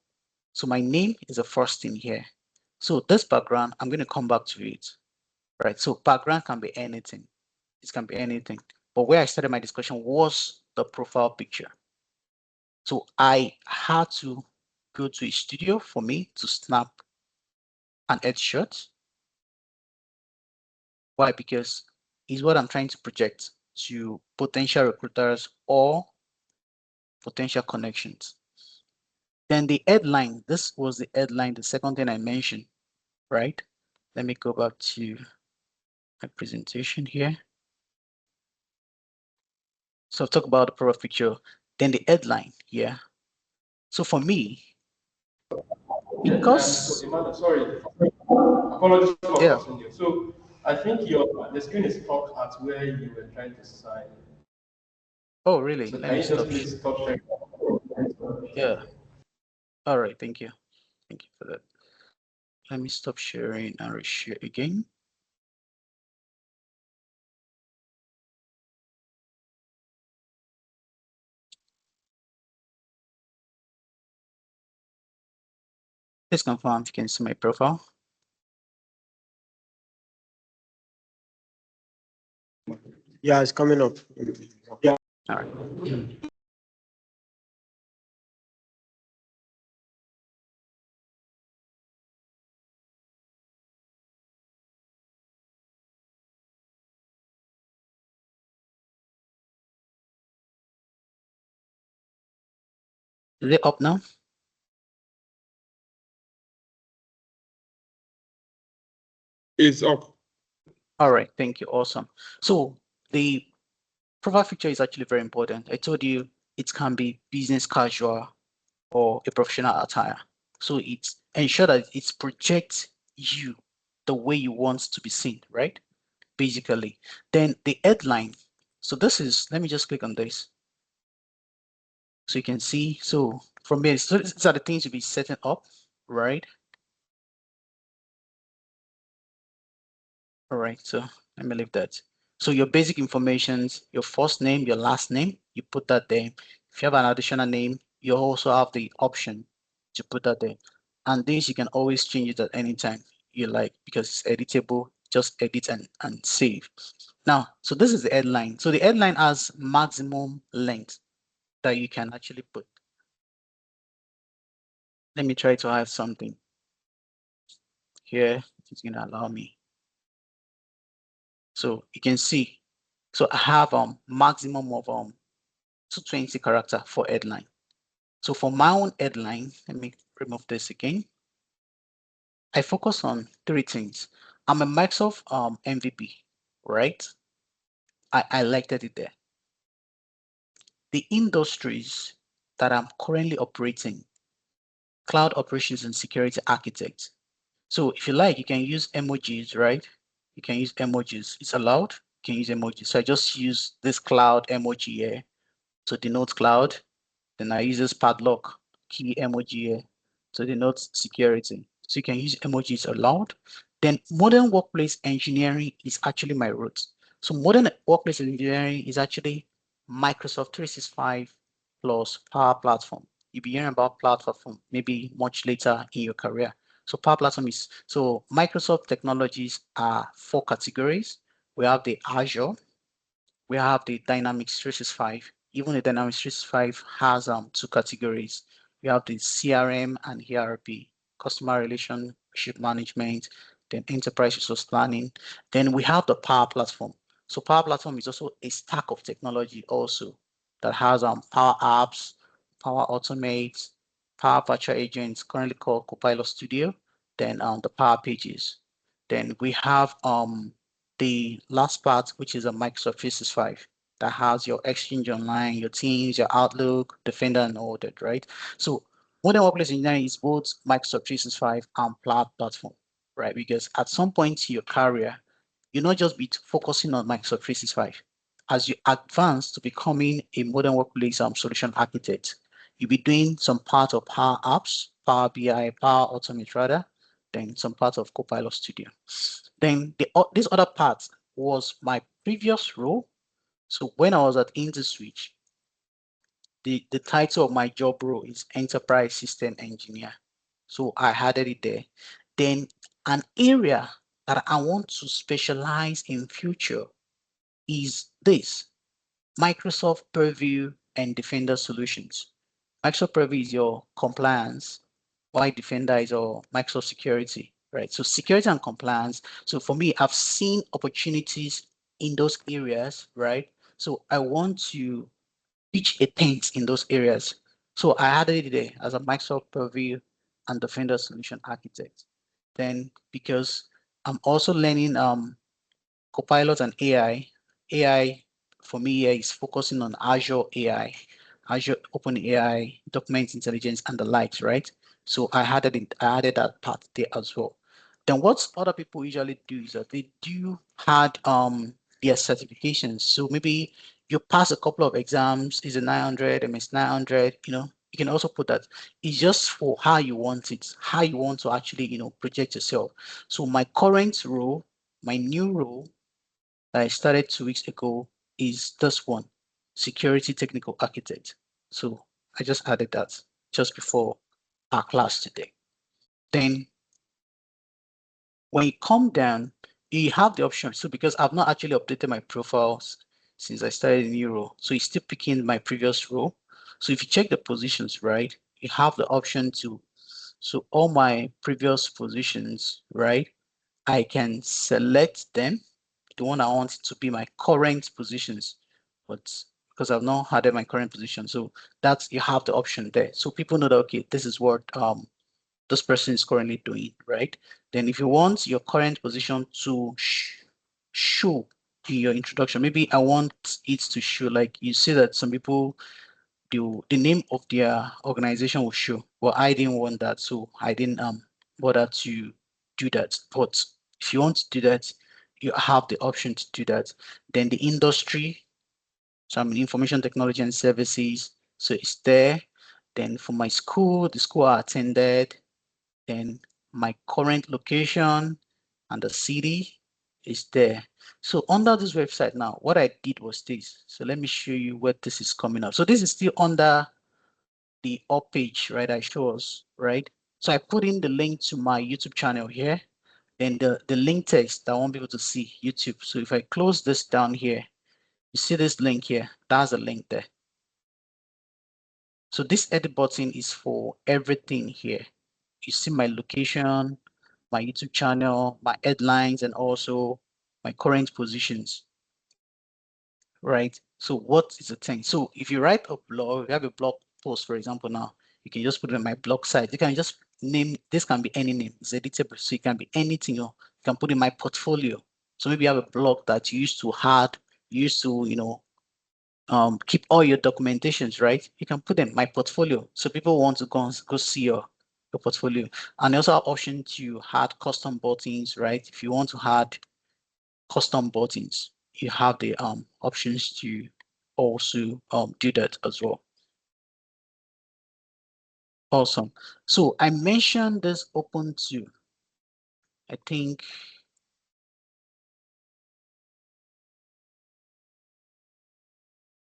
so my name is the first thing here. So this background, I'm going to come back to it, right? So background can be anything. It can be anything. But where I started my discussion was the profile picture. So I had to go to a studio for me to snap an headshot. Why? Because it's what I'm trying to project to potential recruiters or potential connections. Then the headline, this was the headline, the second thing I mentioned, right? Let me go back to my presentation here. So I've talked about the profile picture, then the headline here. So for me, So, because, Emmanuel, sorry, apologies for yeah. cutting you. So, I think your the screen is stuck at where you were trying to sign. Oh, really? So, Let can me you just stop. please stop sharing? Yeah. All right. Thank you. Thank you for that. Let me stop sharing and reshare again. Please confirm if you can see my profile. Yeah, it's coming up. All right. Is it up now? It's up. All right. Thank you. Awesome. So the profile picture is actually very important. I told you it can be business casual or a professional attire. So it ensure that it projects you the way you want to be seen, right? Basically. Then the headline. So this is, let me just click on this. So you can see, so from here, so these are the things you'll be setting up, right? All right, so let me leave that. So your basic informations, your first name, your last name, you put that there. If you have an additional name, you also have the option to put that there. And this you can always change it at any time you like because it's editable, just edit and save. Now, so this is the headline. So the headline has maximum length that you can actually put. let me try to add something here. It's gonna allow me. So you can see, so I have maximum of 220 character for headline. So for my own headline, let me remove this again. I focus on three things. I'm a Microsoft MVP, right? I highlighted it there. The industries that I'm currently operating, cloud operations and security architect. So if you like, you can use emojis, right? You can use emojis. It's allowed. You can use emojis. So I just use this cloud emoji here to denote cloud. Then I use this padlock key emoji here to denote security. So you can use emojis allowed. Then modern workplace engineering is actually my root. So modern workplace engineering is actually Microsoft 365 plus Power Platform. You'll be hearing about platform maybe much later in your career. So Power Platform is, so Microsoft technologies are four categories. We have the Azure, we have the Dynamics 365. Even the Dynamics 365 has two categories. We have the CRM and ERP, customer relationship management, then enterprise resource planning. Then we have the Power Platform. So Power Platform is also a stack of technology also that has Power Apps, Power Automate, Power Virtual Agents, currently called Copilot Studio, then the Power Pages. Then we have the last part, which is a Microsoft 365 that has your Exchange Online, your Teams, your Outlook, Defender, and all that, right? So modern workplace engineering is both Microsoft 365 and cloud platform, right? Because at some point in your career, you'll not just be focusing on Microsoft 365. As you advance to becoming a modern workplace solution architect, you'll be doing some part of Power Apps, Power BI, Power Automate rather, then some part of Copilot Studio. Then this other part was my previous role. So when I was at InterSwitch, the title of my job role is Enterprise System Engineer. So I added it there. Then an area that I want to specialize in future is this, Microsoft Purview and Defender Solutions. Microsoft Purview is your compliance, while Defender is your Microsoft security, right? So security and compliance. So for me, I've seen opportunities in those areas, right? So I want to reach a tent in those areas. So I added it there as a Microsoft Purview and Defender Solution Architect. Then because I'm also learning Copilot and AI. AI for me here is focusing on Azure AI, Azure OpenAI, document intelligence, and the likes, right? So I added that part there as well. Then what other people usually do is that they do had their certifications. So maybe you pass a couple of exams, is a 900, MS 900, you can also put that. It's just for how you want it, how you want to actually, project yourself. So my current role, my new role that I started 2 weeks ago is this one, security technical architect. So I just added that just before our class today. Then when you come down, you have the option. So because I've not actually updated my profiles since I started a new role, so it's still picking my previous role. So if you check the positions, right, you have the option to, so all my previous positions, right, I can select them, the one I want to be my current positions, but because I've not had my current position, so that's, you have the option there. So people know that, okay, this is what this person is currently doing, right? Then if you want your current position to show in your introduction, maybe I want it to show, like you see that some people, the name of their organization will show, but I didn't want that, so I didn't bother to do that. But if you want to do that, you have the option to do that. Then the industry, so I'm in information technology and services, so it's there. Then for my school, the school I attended, then my current location and the city is there. So under this website now, what I did was this. So let me show you where this is coming up. So this is still under the up page, right? I show us, right? So I put in the link to my YouTube channel here, then the link text that I want people to see, YouTube. So if I close this down here, you see this link here, that's the link there. So this edit button is for everything here. You see my location, my YouTube channel, my headlines, and also my current positions, right? So what is the thing? So if you write a blog, you have a blog post, for example, now, you can just put it on my blog site. You can just name, this can be any name, it's editable, so it can be anything. You can put in my portfolio. So maybe you have a blog that you used to had, you used to, keep all your documentations, right? You can put in my portfolio. So people want to go see your portfolio. And you also have option to add custom buttons, right? If you want to add custom buttons, you have the options to also do that as well. Awesome. So I mentioned this open to, I think,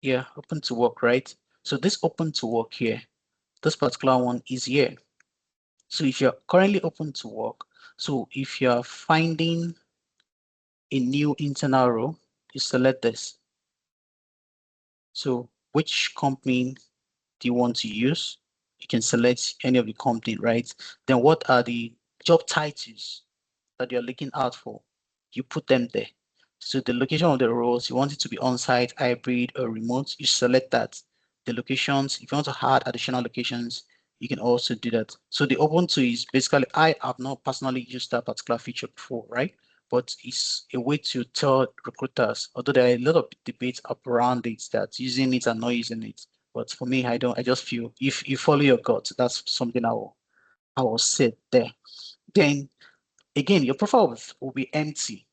yeah, open to work, right? So this open to work here, this particular one is here. So if you're currently open to work, so if you're finding a new internal role, you select this. So which company do you want to use? You can select any of the company, right? Then what are the job titles that you're looking out for? You put them there. So the location of the roles, you want it to be on-site, hybrid, or remote, you select that. The locations, if you want to add additional locations, you can also do that. So the open to is basically, I have not personally used that particular feature before, right? But it's a way to tell recruiters, although there are a lot of debates up around it, that using it and not using it. But for me, I don't, I just feel if you follow your gut, that's something I will say there. Then again, your profile will be empty.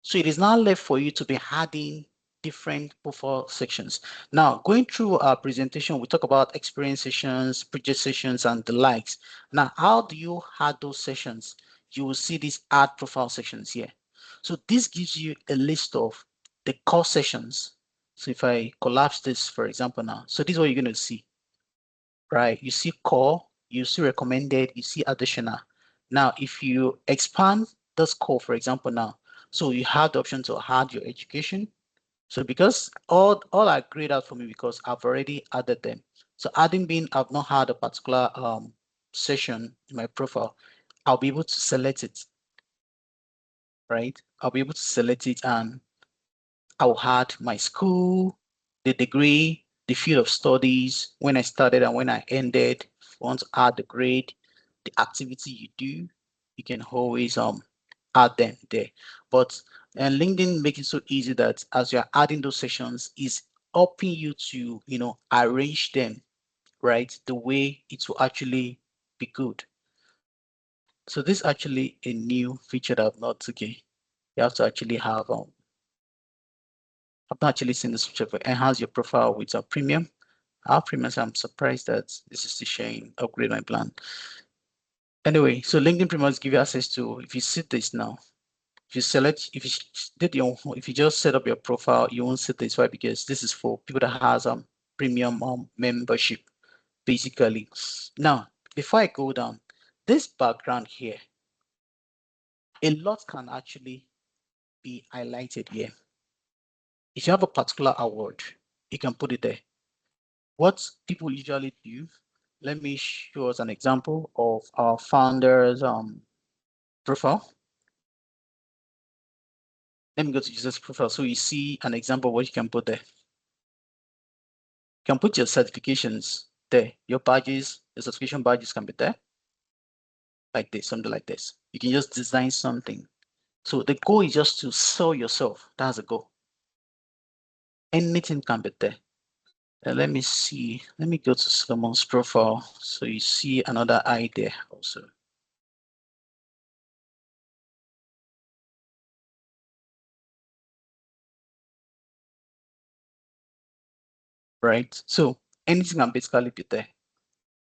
So it is now left for you to be adding different profile sections. Now, going through our presentation, we talk about experience sessions, project sessions, and the likes. Now, how do you add those sessions? You will see these add profile sections here. So this gives you a list of the core sessions. So if I collapse this, for example, now, so this is what you're going to see, right? You see core, you see recommended, you see additional. Now, if you expand this core, for example, now, so you have the option to add your education. So because all are grayed out for me because I've already added them. So adding being I've not had a particular session in my profile, I'll be able to select it, right? I'll be able to select it and I'll add my school, the degree, the field of studies, when I started and when I ended. If you want to add the grade, the activity you do, you can always add them there. But and LinkedIn makes it so easy that as you're adding those sessions, is helping you to arrange them right the way it will actually be good. So this is actually a new feature that I've not okay. You have to actually have I've not actually seen this feature, but enhance your profile with a premium. Our premium, I'm surprised that this is still showing upgrade my plan. Anyway, so LinkedIn Premium give you access to, if you see this now, if you select, if you did your, if you just set up your profile, you won't see this, right? Because this is for people that has premium membership, basically. Now, before I go down, this background here, a lot can actually be highlighted here. If you have a particular award, you can put it there. What people usually do, let me show us an example of our founder's profile. Let me go to user's profile. So you see an example of what you can put there. You can put your certifications there. Your badges, your certification badges can be there. Like this, something like this. You can just design something. So the goal is just to sell yourself. That's the goal. Anything can be there. Let me see. Let me go to Solomon's profile. So you see another idea also. Right? So anything can basically be there.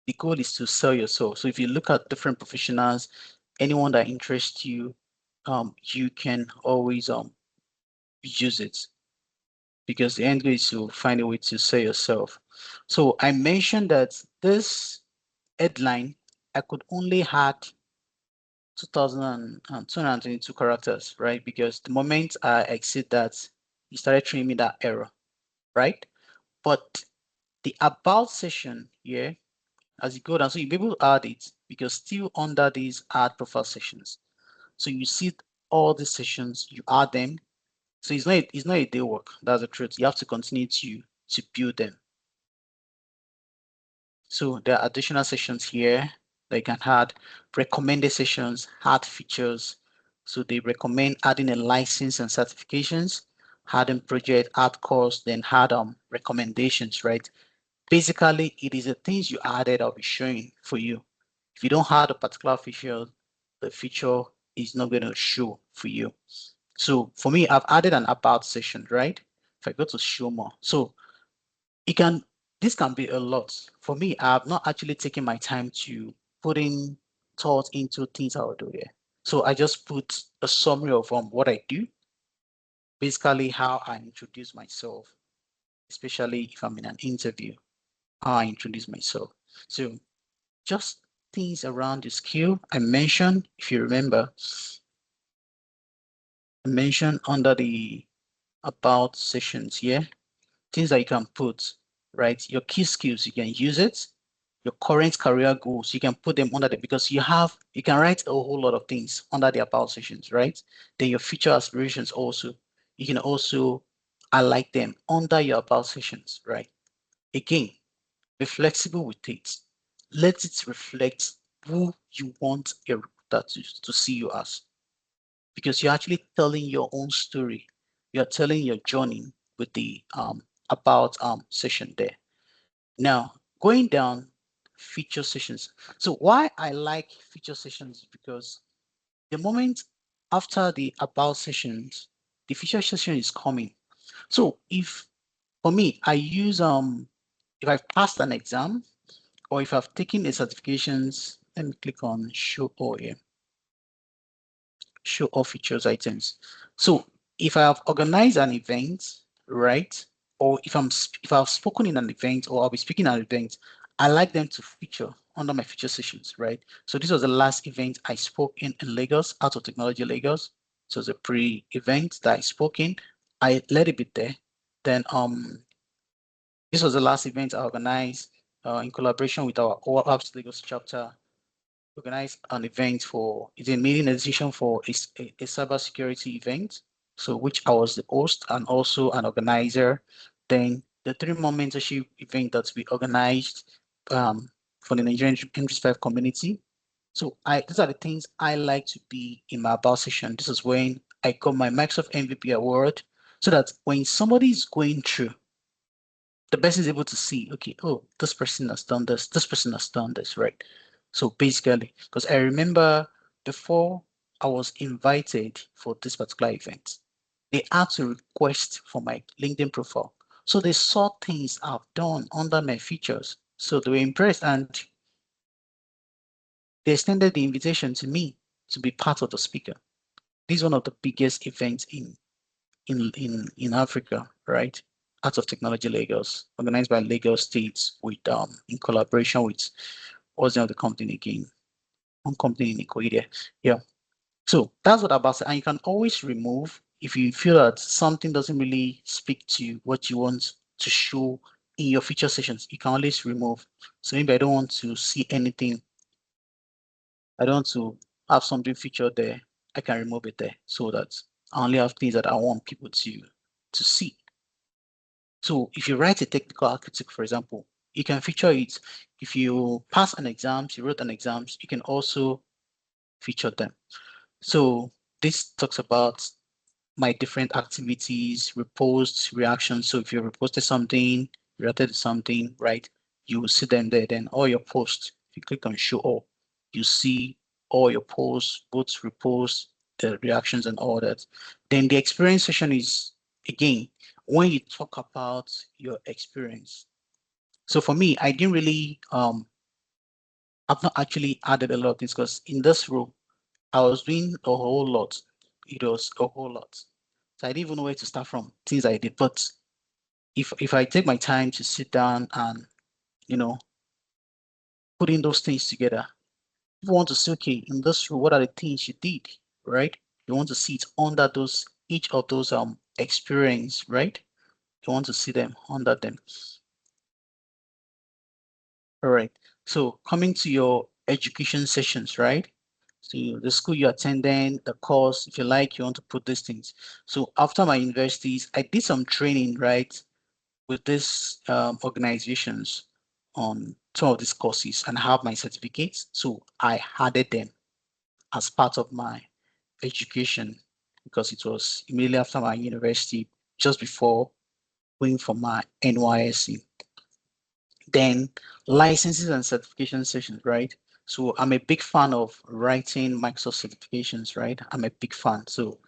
The goal is to sell yourself. So if you look at different professionals, anyone that interests you, you can always use it because the end goal is to find a way to sell yourself. So I mentioned that this headline, I could only add 222 characters, right? Because the moment I exit that, it started showing me that error, right? But the about section, here as you go down. So you'll be able to add it because still under these add profile sessions. So you see all these sessions, you add them. So it's not a day work. That's the truth. You have to continue to build them. So there are additional sessions here that you can add, recommended sessions, add features. So they recommend adding a license and certifications, adding project, add course, then add recommendations, right? Basically, it is the things you added I'll be showing for you. If you don't add a particular feature, the feature is not going to show for you. So for me, I've added an about session, right? If I go to show more, so this can be a lot. For me, I have not actually taken my time to putting thought into things I will do here. So I just put a summary of what I do, basically how I introduce myself, especially if I'm in an interview, how I introduce myself. So just things around the skill I mentioned, if you remember, I mentioned under the about sessions here, things that you can put, right? Your key skills, you can use it. Your current career goals, you can put them under there because you can write a whole lot of things under the about sections, right? Then your future aspirations also, you can also highlight them under your about sections, right? Again, be flexible with it. Let it reflect who you want a recruiter to see you as because you're actually telling your own story. You're telling your journey with the about session there. Now, going down feature sessions. So why I like feature sessions is because the moment after the about sessions, the feature session is coming. So if for me, I use if I've passed an exam or if I've taken the certifications, let me click on show all here. Show all features items. So if I have organized an event, right, or if I've spoken in an event or I'll be speaking at an event, I like them to feature under my feature sessions, right? So this was the last event I spoke in Lagos, Out of Technology Lagos. So it was a pre-event that I spoke in. I let it be there. Then this was the last event I organized in collaboration with our All Apps Lagos chapter organize an event for it's a meeting edition for a cybersecurity event. So which I was the host and also an organizer. Then the 3 month mentorship event that we organized for the Nigerian M5 community. So these are the things I like to be in my about session. This is when I got my Microsoft MVP award. So that when somebody is going through the person is able to see, okay, oh, this person has done this person has done this, right? So basically, because I remember before I was invited for this particular event, they had to request for my LinkedIn profile. So they saw things I've done under my features. So they were impressed and they extended the invitation to me to be part of the speaker. This is one of the biggest events in Africa, right? Art of Technology Lagos, organized by Lagos State with in collaboration with what's the name of the company again? One company in Ikoide. Yeah. So that's what about it. And you can always remove if you feel that something doesn't really speak to what you want to show in your feature sessions, you can always remove. So maybe I don't want to see anything. I don't want to have something featured there. I can remove it there so that I only have things that I want people to see. So if you write a technical architect, for example, you can feature it. If you pass an exam, you wrote an exam, you can also feature them. So this talks about my different activities, reposts, reactions. So if you reposted something, reacted to something, right, you will see them there. Then all your posts, if you click on show all, you see all your posts, both reposts, the reactions and all that. Then the experience session is, again, when you talk about your experience. So for me, I didn't really, I've not actually added a lot of things because in this role, I was doing a whole lot. It was a whole lot. So I didn't even know where to start from, things I did. But if I take my time to sit down and, you know, putting those things together, you want to see, okay, in this role, what are the things you did, right? You want to see it under those, each of those experience, right? You want to see them under them. All right. So coming to your education sessions, right? So the school you're attending, the course, if you like, you want to put these things. So after my universities, I did some training, right, with these organizations on some of these courses and have my certificates. So I added them as part of my education because it was immediately after my university, just before going for my NYSC. Then licenses and certification sessions, right? So I'm a big fan of writing Microsoft certifications, right? I'm a big fan. So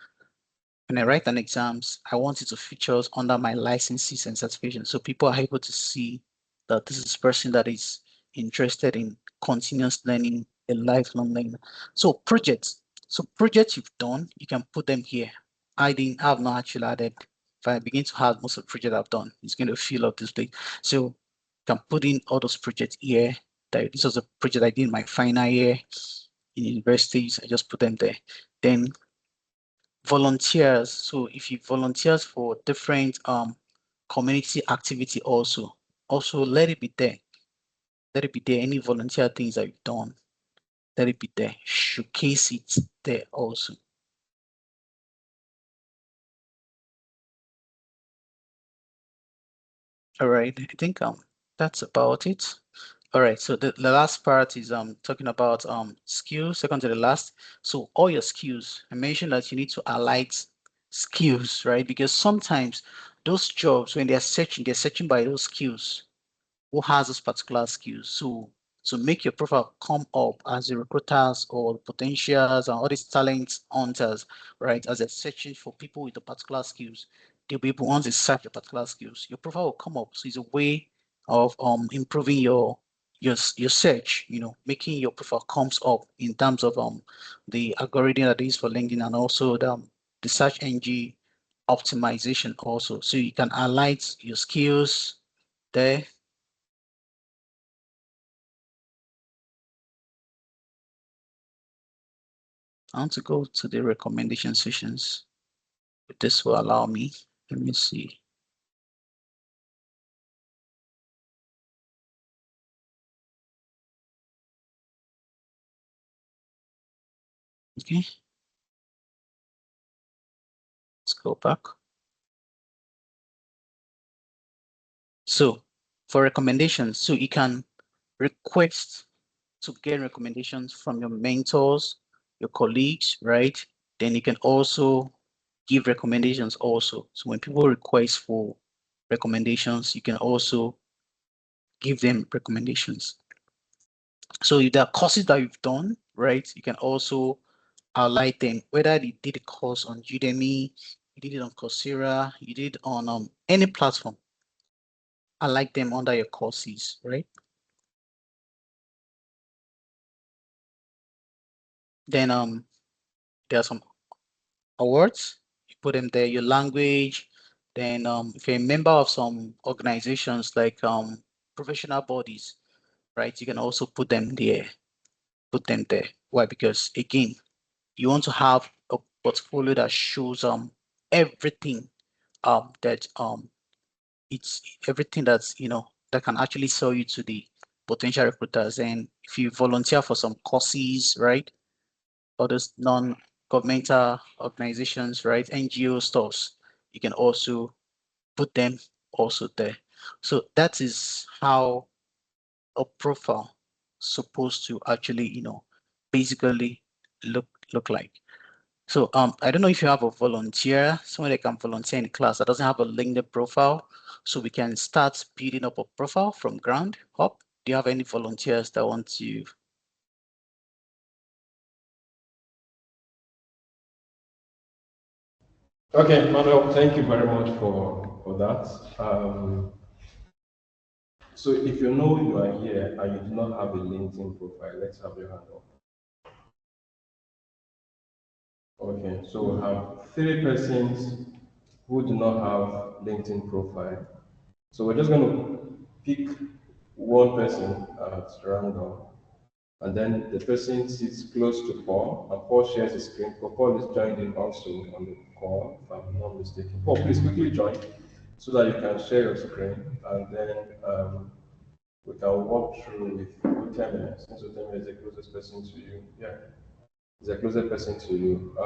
when I write an exams, I want it to feature under my licenses and certifications. So people are able to see that this is a person that is interested in continuous learning, a lifelong learner. So projects. So projects you've done, you can put them here. I have not actually added. If I begin to have most of the projects I've done, it's going to fill up this place. So you can put in all those projects here. That this was a project I did in my final year in universities. I just put them there. Then volunteers. So if you volunteers for different community activity also let it be there. Let it be there. Any volunteer things that you've done, let it be there. Showcase it there also. All right, I think that's about it. All right, so the last part is talking about skills, second to the last. So all your skills, I mentioned that you need to highlight skills, right? Because sometimes those jobs, when they're searching by those skills, who has those particular skills. So make your profile come up as the recruiters or potentials and all these talent hunters, right? As they're searching for people with the particular skills, they'll be able once they search the particular skills, your profile will come up. So it's a way of improving your search, making your profile comes up in terms of the algorithm that is for LinkedIn and also the search engine optimization also. So you can highlight your skills there. I want to go to the recommendation sessions. If this will allow me. Let me see. Okay, let's go back. So for recommendations, so you can request to get recommendations from your mentors, your colleagues, right? Then you can also give recommendations also. So when people request for recommendations, you can also give them recommendations. So if there are courses that you've done, right, you can also highlight them, whether you did a course on Udemy, you did it on Coursera, you did on any platform. I like them under your courses, right? Then there are some awards. You put them there, your language. Then if you're a member of some organizations like professional bodies, right? You can also put them there. Put them there. Why? Because again, you want to have a portfolio that shows everything that it's everything that's that can actually sell you to the potential recruiters. And if you volunteer for some courses, right, or those non-governmental organizations, right, NGO stuffs, you can also put them also there. So that is how a profile supposed to actually basically look like. So I don't know if you have a volunteer, someone that can volunteer in class that doesn't have a LinkedIn profile, so we can start building up a profile from ground up. Do you have any volunteers that want to? Okay, Manuel, thank you very much for that. So if you know you are here and you do not have a LinkedIn profile, let's have your hand up. Okay, so we have three persons who do not have LinkedIn profile. So we're just going to pick one person at random, and then the person sits close to Paul, and Paul shares his screen. Paul is joined in also on the call, if I'm not mistaken. Paul, please quickly join so that you can share your screen, and then we can walk through with Uteme, since Uteme is the closest person to you. Yeah, is the closest person to you.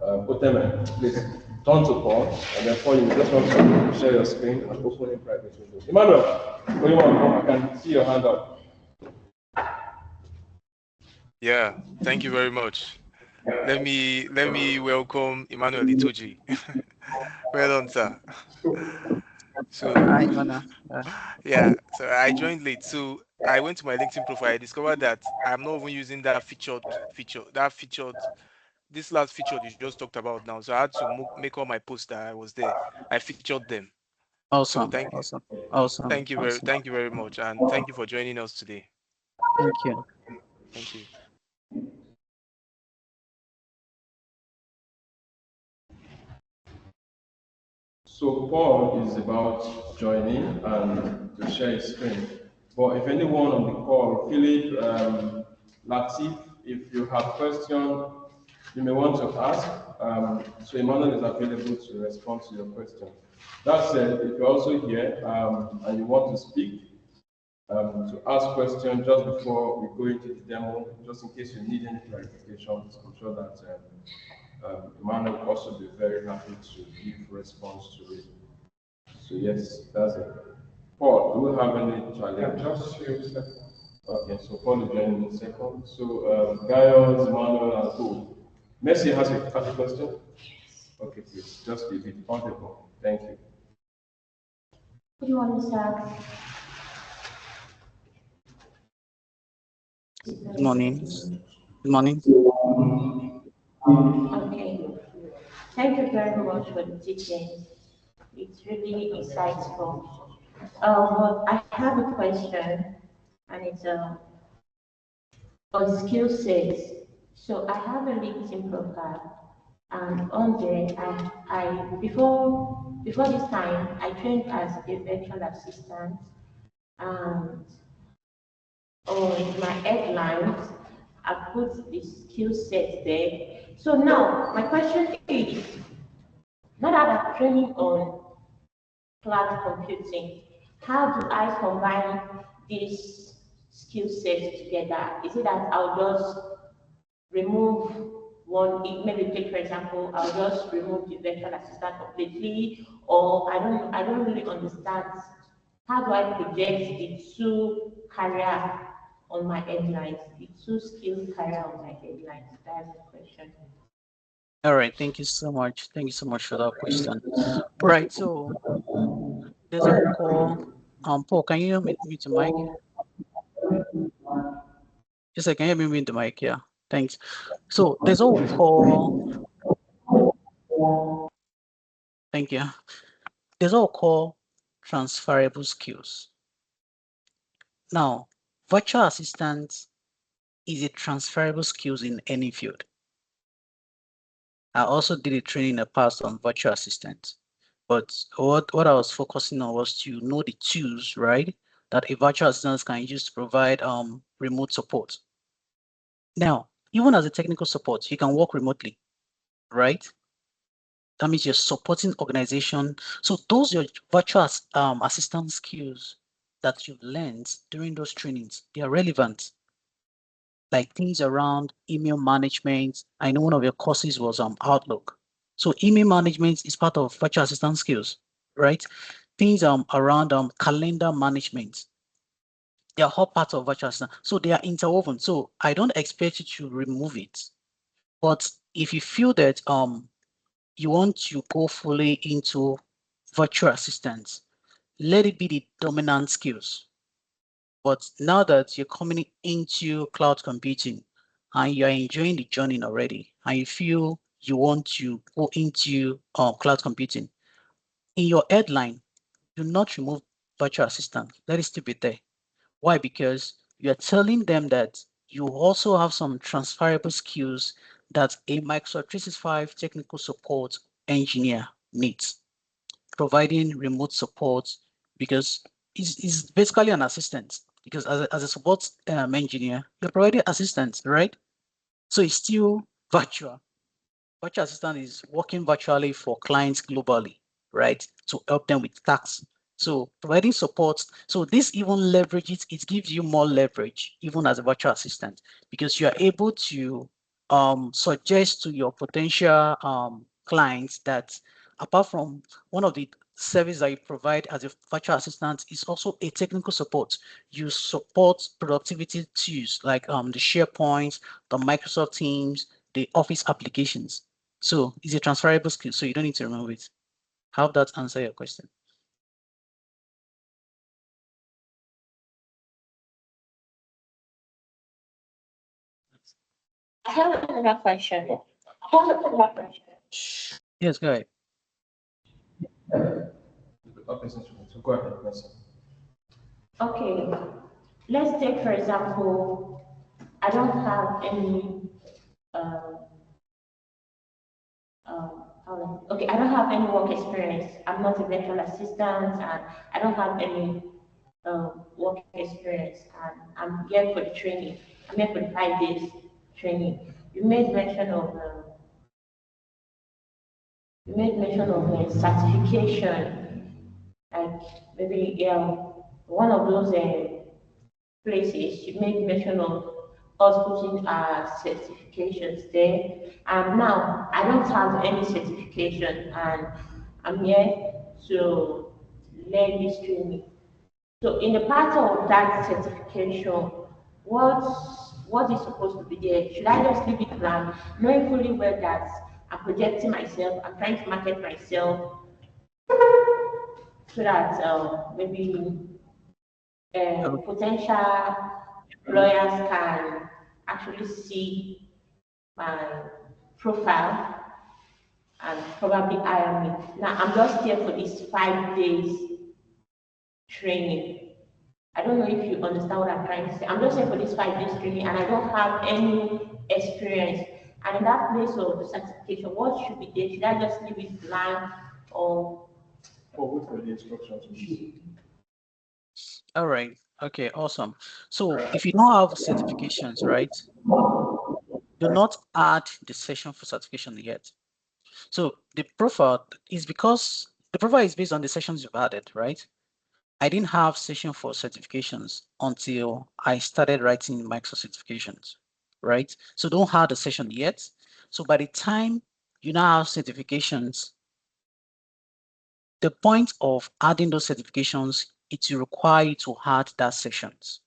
Uteme, please turn to Paul, and then Paul, you just want to share your screen and open in private window. Emmanuel, what do you want to come? I can see your hand up. Yeah, thank you very much. Let me welcome Emmanuel Itoje. Well done, sir. So Hi, Mana. yeah, so I joined late. So I went to my LinkedIn profile. I discovered that I'm not even using that featured this last feature you just talked about now. So I had to make all my posts that I was there. I featured them. So Awesome, awesome, awesome, awesome. thank you very much, and thank you for joining us today. Thank you. Thank you. So Paul is about joining and to share his screen. But if anyone on the call, Philip, Latif, if you have question you may want to ask, so Emmanuel is available to respond to your question. That said, if you're also here and you want to speak, to ask questions just before we go into the demo, just in case you need any clarifications, I'm sure that Emmanuel will also be very happy to give response to it. So yes, that's it. Paul, do we have any challenge? Just few seconds. Okay, so Paul is joining in a second. So Gaius, Emmanuel, and Paul. Messi has a question? Okay, please, just leave it audible. Thank you. Good morning, sir. Good morning. Good morning. Okay. Thank you very much for the teaching. It's really insightful. But I have a question, and it's on skill sets. So I have a LinkedIn profile, and on there, I before this time, I trained as a virtual assistant, and on my headlines, I put the skill set there. So now, my question is, now that I'm training on cloud computing, how do I combine these skill sets together? Is it that I'll just remove one, maybe take for example, I'll just remove the virtual assistant completely, or I don't really understand how do I project the two career on my headlines, the two skill career on my headlines? That's the question. All right, thank you so much. Thank you so much for that question. Right, so there's what we call Paul, can you mute the mic? Just can you mute the mic? Yeah, thanks. So there's what we call, thank you. There's what we call transferable skills. Now, virtual assistant is a transferable skills in any field. I also did a training in the past on virtual assistant, but what I was focusing on was to know the tools, right, that a virtual assistant can use to provide remote support. Now, even as a technical support, you can work remotely, right? That means you're supporting organization. So those are your virtual assistant skills that you've learned during those trainings. They are relevant, like things around email management. I know one of your courses was Outlook. So email management is part of virtual assistant skills, right? Things around calendar management. They are all part of virtual assistant. So they are interwoven. So I don't expect you to remove it. But if you feel that you want to go fully into virtual assistants, let it be the dominant skills. But now that you're coming into cloud computing and you're enjoying the journey already, and you feel you want to go into cloud computing, in your headline, do not remove virtual assistant. Let it still be there. Why? Because you're telling them that you also have some transferable skills that a Microsoft 365 technical support engineer needs, providing remote support, because it's basically an assistant, because as a support engineer, you're providing assistance, right? So it's still virtual. Virtual assistant is working virtually for clients globally, right? To help them with tasks. So providing support, so this even leverages, it gives you more leverage even as a virtual assistant, because you are able to suggest to your potential clients that apart from one of the service that you provide as a virtual assistant is also a technical support. You support productivity tools like the SharePoint, the Microsoft Teams, the Office applications. So it's a transferable skill, so you don't need to remove it. How that answer your question? I have another question. Yes, go ahead. So go ahead, person. Okay, let's take for example, I don't have any um, okay, I don't have any work experience. I'm not a virtual assistant, and I don't have any work experience. And I'm here for the training. I'm here for the 5 days training. You made mention of certification, like maybe one of those places. You made mention of us putting our certifications there. And now I don't have any certification, and I'm here to learn this training. So in the part of that certification, what is supposed to be there? Should I just leave it blank, knowing fully well that I'm projecting myself, I'm trying to market myself so that maybe Oh, potential employers can actually see my profile and probably hire me. Now I'm just here for this 5 days training. I don't know if you understand what I'm trying to say. I'm just here for this 5 days training and I don't have any experience. And in that place of the certification, what should be there? Should I just leave it blank or Or wait for the instructions, please. all right. Okay, awesome. So if you don't have certifications, right, do not add the session for certification yet. So the profile is because the profile is based on the sessions you've added, right? I didn't have session for certifications until I started writing Microsoft certifications, right? So don't have the session yet. So by the time you now have certifications, the point of adding those certifications is to require you to add that sessions.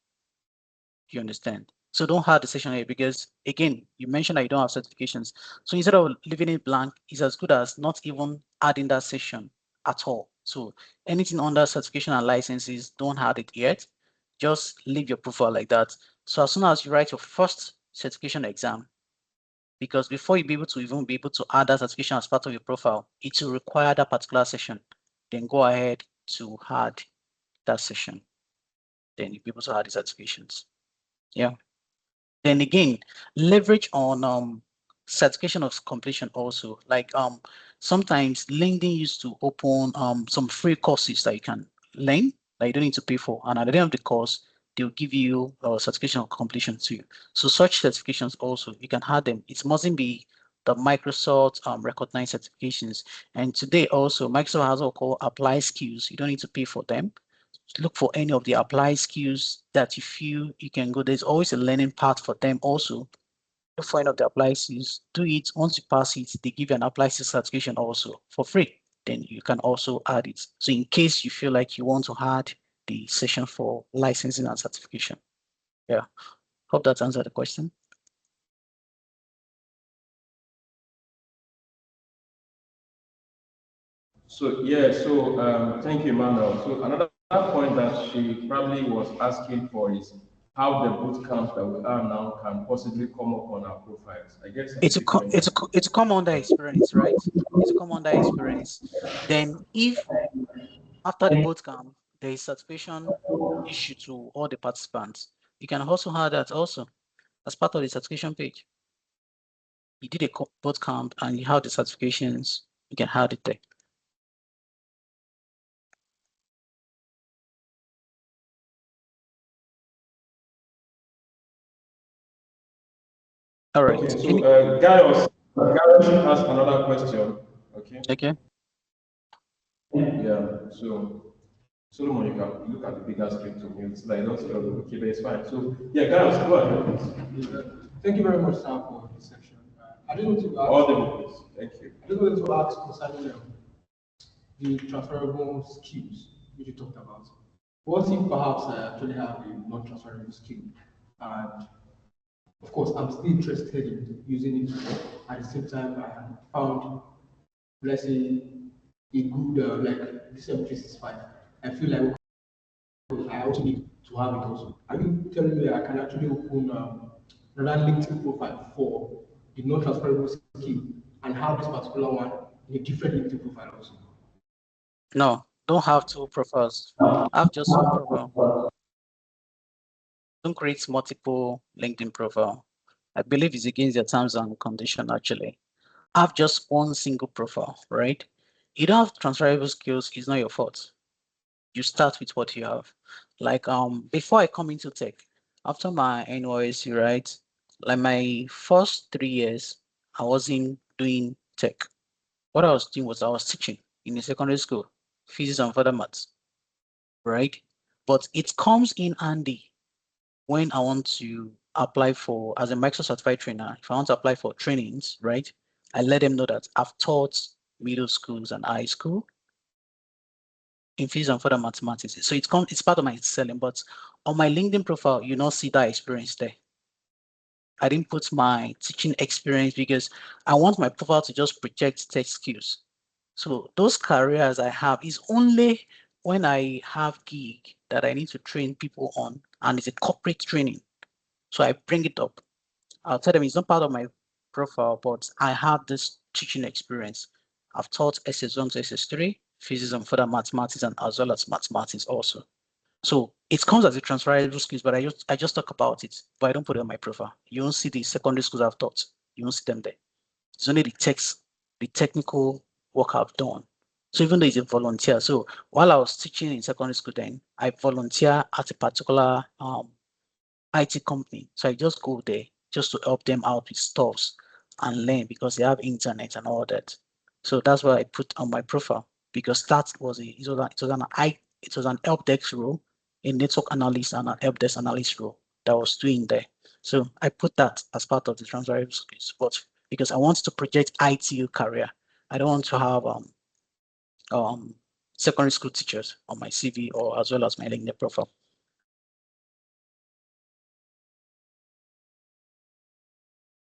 You understand? So don't have the session here because again, you mentioned that you don't have certifications. So instead of leaving it blank, it's as good as not even adding that session at all. So anything under certification and licenses, don't add it yet. Just leave your profile like that. So as soon as you write your first certification exam, because before you be able to even be able to add that certification as part of your profile, it will require that particular session. Then go ahead to add that session. Then you'll be able to add the certifications. Yeah. Then again, leverage on certification of completion also. Like sometimes LinkedIn used to open some free courses that you can learn that you don't need to pay for, and at the end of the course, they'll give you a certification of completion too. So such certifications also you can have them. It mustn't be the Microsoft recognized certifications. And today also Microsoft has what called applied skills. You don't need to pay for them. Look for any of the applied skills that you feel you can go. There's always a learning path for them also. Look for any of the applied skills, do it. Once you pass it, they give you an applied skills certification also for free. Then you can also add it. So in case you feel like you want to add the session for licensing and certification. Yeah, hope that answered the question. So yeah, so thank you, Emmanuel. So another point that she probably was asking for is how the boot camps that we are now can possibly come up on our profiles. I guess I It's a should join that. it's a come under experience, right? It's a come under experience. Then if after the boot camp there is certification issue to all the participants, you can also add that also as part of the certification page. You did a boot camp and you have the certifications, you can add it there. All Okay, right. so Gaius has another question. Okay. Okay. Yeah. Solomon, you can look at the bigger screen to mute, so that I don't see all the okay, but it's fine. So, yeah, guys, go ahead, please. Thank you very much, sir, for this section. I just want to ask. All the please. Thank you. I just wanted to ask concerning the transferable skills which you talked about. What if perhaps I actually have a non-transferable skill, and of course I'm still interested in using it more. At the same time, I have found, let's say, a good like this M365. I feel like I also need to have it also. Are you telling me I can actually open another LinkedIn profile for the non-transferable skill and have this particular one in a different LinkedIn profile also? No, don't have two profiles. Have just one profile. Don't create multiple LinkedIn profile. I believe it's against their terms and condition actually. Have just one single profile, right? You don't have transferable skills, it's not your fault. You start with what you have. Like before I come into tech, after my NYSC, right? Like my first 3 years, I wasn't doing tech. What I was doing was I was teaching in a secondary school, physics and further maths, right? But it comes in handy when I want to apply for, as a Microsoft certified trainer, if I want to apply for trainings, right? I let them know that I've taught middle schools and high school in physics and further mathematics. So it's part of my selling, but on my LinkedIn profile, you don't see that experience there. I didn't put my teaching experience because I want my profile to just project tech skills. So those careers I have is only when I have gig that I need to train people on, and it's a corporate training. So I bring it up. I'll tell them it's not part of my profile, but I have this teaching experience. I've taught SS1 to SS3, physics and further mathematics, and as well as mathematics also. So it comes as a transferable skills, but I just talk about it, but I don't put it on my profile. You don't see the secondary schools I've taught. You don't see them there. It's only the technical work I've done. So even though it's a volunteer, so while I was teaching in secondary school then, I volunteer at a particular IT company. So I just go there just to help them out with stuffs and learn because they have internet and all that. So that's what I put on my profile because that was it was an help desk role, a network analyst and an help desk analyst role that I was doing there. So I put that as part of the transferable skills, but because I want to project IT career, I don't want to have secondary school teachers on my CV or as well as my LinkedIn profile.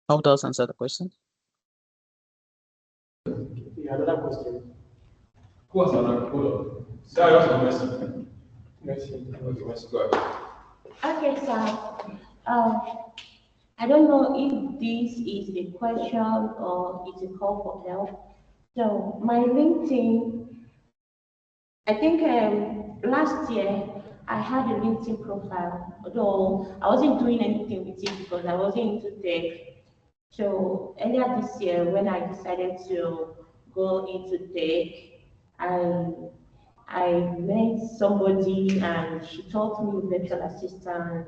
How does answer the question? Yeah, another question. Who has another? Hold on. Say I have a question. Merci. Okay, let's go ahead. Okay, so I don't know if this is a question or it's a call for help. So my LinkedIn, I think last year I had a LinkedIn profile, although I wasn't doing anything with it because I wasn't into tech. So earlier this year, when I decided to go into tech, I I met somebody and she taught me virtual assistant.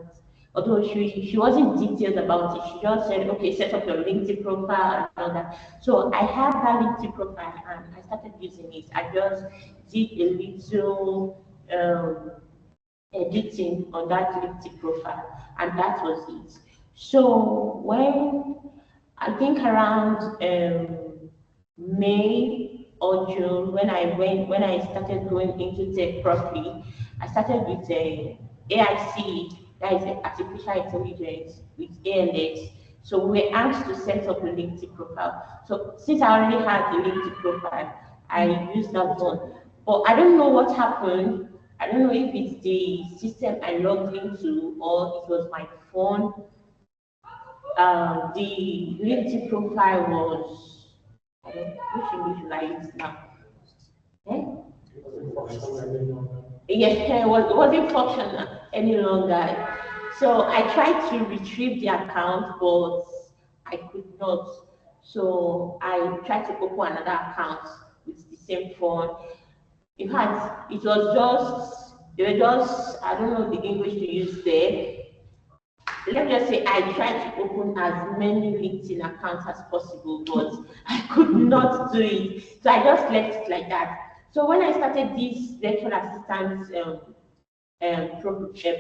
Although she wasn't detailed about it, she just said, okay, set up your LinkedIn profile and all that. So I had that LinkedIn profile and I started using it. I just did a little editing on that LinkedIn profile, and that was it. So when I think around May or June, when I started going into tech properly, I started with AIC, that is artificial intelligence with ALX. So we were asked to set up a LinkedIn profile. So since I already had a LinkedIn profile, I used that one. But I don't know what happened. I don't know if it's the system I logged into or it was my phone. The LinkedIn profile was, I don't know, which English will I use now? Eh? Yes, it wasn't functional any longer. So I tried to retrieve the account, but I could not. So I tried to open another account with the same phone. In fact, it was just, they were just, I don't know the English to use there. Let me just say I tried to open as many LinkedIn accounts as possible, but I could not do it. So I just left it like that. So when I started this virtual assistant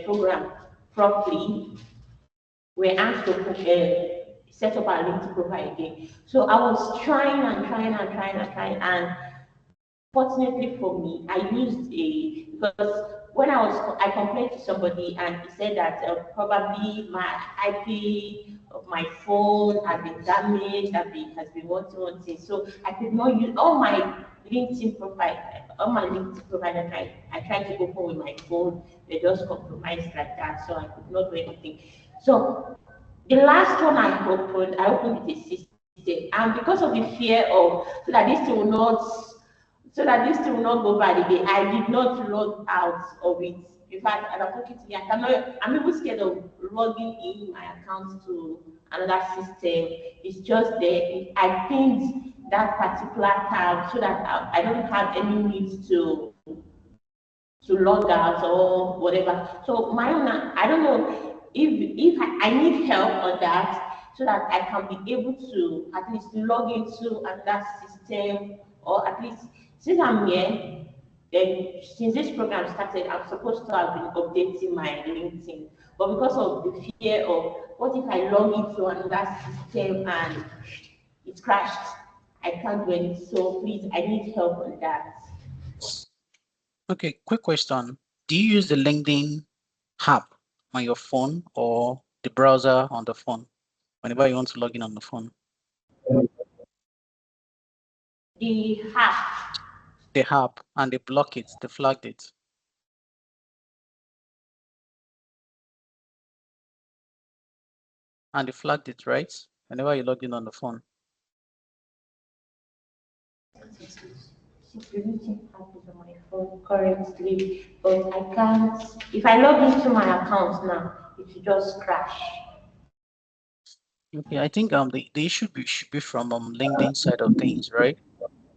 program properly, we're asked to set up our LinkedIn profile again. So I was trying and trying and trying and trying, and fortunately for me, I used because when I complained to somebody and he said that probably my IP of my phone had been damaged, has been one thing. So I could not use all my LinkedIn profile that I tried to open with my phone. They just compromised like that, so I could not do anything. So the last one I opened with a system, and because of the fear of so that this thing will not go bad again, I did not log out of it. In fact, and I'm talking to you, I'm even scared of logging in my account to another system. It's just there. I pinned that particular tab so that I don't have any need to log out or whatever. So my own, I don't know if I need help on that so that I can be able to at least log into another system, or at least since I'm here, then since this program started, I'm supposed to have been updating my LinkedIn. But because of the fear of what if I log into another system and it crashed, I can't do it. So please, I need help on that. Okay, quick question. Do you use the LinkedIn app on your phone or the browser on the phone whenever you want to log in on the phone? The hack. The app, and they block it, they flagged it. And they flagged it, right? Whenever you log in on the phone. Security happens on my phone currently, but I can't. If I log into my account now, it will just crash. Okay, I think the issue should be from LinkedIn side of things, right?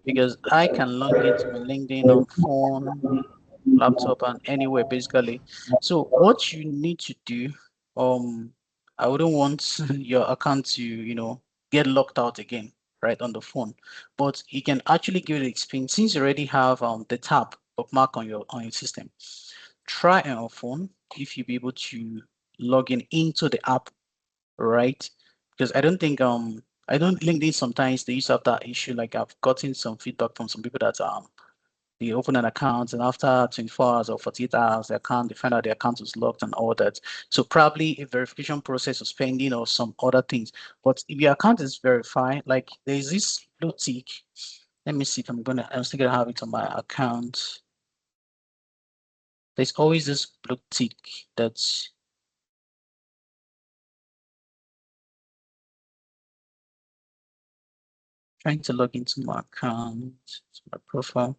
Because I can log into my LinkedIn on phone, laptop, and anywhere basically. So what you need to do, I wouldn't want your account to, get locked out again, right, on the phone. But you can actually give it the experience since you already have the tab bookmark on your system. Try on your phone if you be able to log in into the app, right? Because I don't LinkedIn sometimes they used to have that issue. Like I've gotten some feedback from some people that they open an account and after 24 hours or 48 hours, they find out their account is locked and all that. So probably a verification process is pending or some other things. But if your account is verified, like there's this blue tick. Let me see if I'm still gonna have it on my account. There's always this blue tick that's trying to log into my account, to my profile.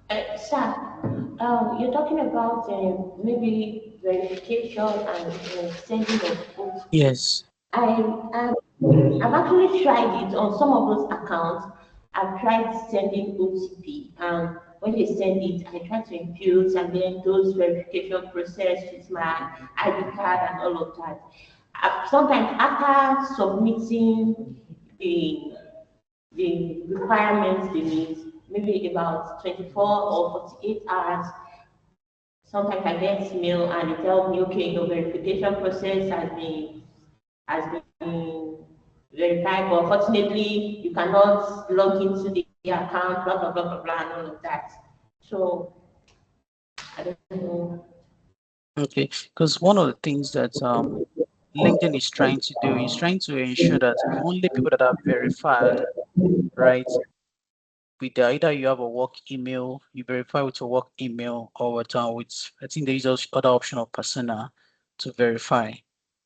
Sir, you're talking about maybe verification and sending of OTP. Yes. I've actually tried it on some of those accounts. I've tried sending OTP, and when they send it, I try to impute, and then those verification process with my ID card and all of that. Sometimes after submitting the the requirements they need, maybe about 24 or 48 hours. Sometimes I get email and they tell me, okay, your verification process has been verified, but unfortunately you cannot log into the account, blah blah blah blah blah, and all of that. So I don't know. Okay. Because one of the things that LinkedIn is trying to do is trying to ensure that only people that are verified, right, with either you have a work email, you verify with your work email, or with I think there is also other option of persona to verify,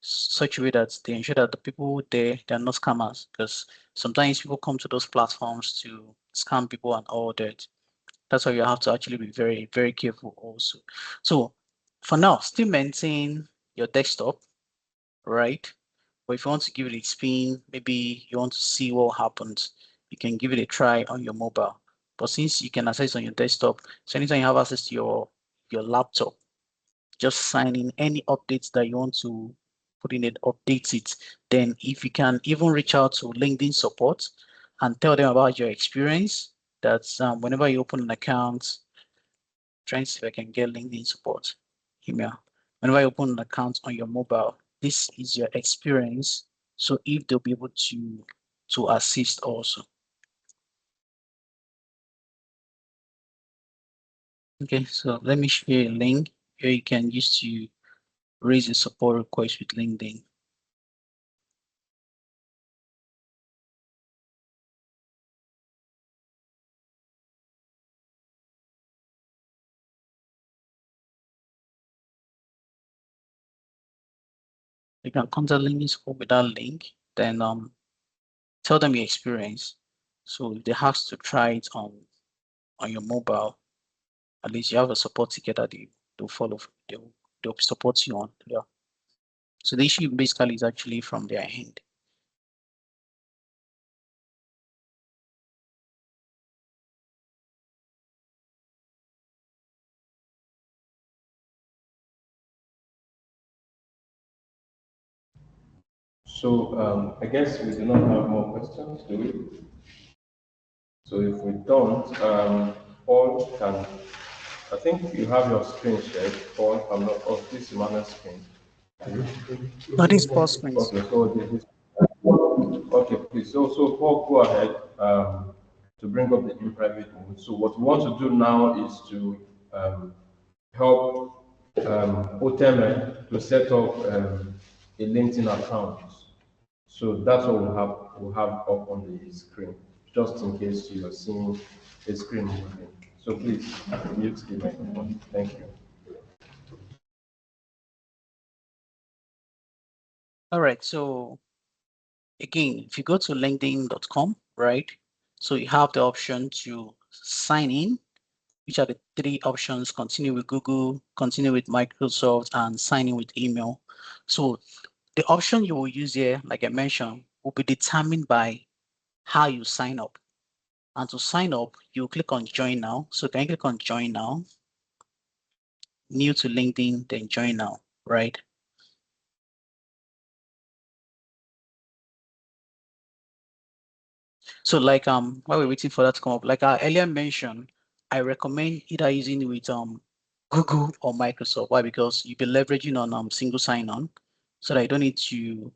such a way that they ensure that the people there they're not scammers. Because sometimes people come to those platforms to scam people and all that. That's why you have to actually be very, very careful also. So for now, still maintain your desktop, right? But if you want to give it a spin, maybe you want to see what happens, you can give it a try on your mobile. But since you can access on your desktop, so anytime you have access to your laptop, just sign in any updates that you want to putting it, update it. Then if you can even reach out to LinkedIn support and tell them about your experience, that's whenever you open an account, trying to see if I can get LinkedIn support email. Whenever you open an account on your mobile, this is your experience. So if they'll be able to assist also. Okay, so let me share a link here you can use to raise a support request with LinkedIn. You can contact LinkedIn support with that link, then tell them your experience. So if they have to try it on your mobile, at least you have a support ticket that they'll follow, they'll support you on. Yeah. So the issue basically is actually from their end. So I guess we do not have more questions, do we? So if we don't, Paul can, I think you have your screen shared, Paul, I'm not, oh, this is Emmanuel's screen. No, this pause screens. Okay, so this, okay, please, so Paul, go ahead to bring up the in private mode. So what we want to do now is to help Oteme to set up a LinkedIn account. So that's what we'll have up on the screen, just in case you're seeing the screen moving. So please mute the microphone. Thank you. All right, so again, if you go to linkedin.com, right? So you have the option to sign in, which are the three options: continue with Google, continue with Microsoft, and sign in with email. So the option you will use here, like I mentioned, will be determined by how you sign up. And to sign up, you click on join now. So can you click on join now? New to LinkedIn, then join now, right? So like while we're waiting for that to come up, like I earlier mentioned, I recommend either using it with Google or Microsoft. Why? Because you'll be leveraging on single sign-on, so that you don't need to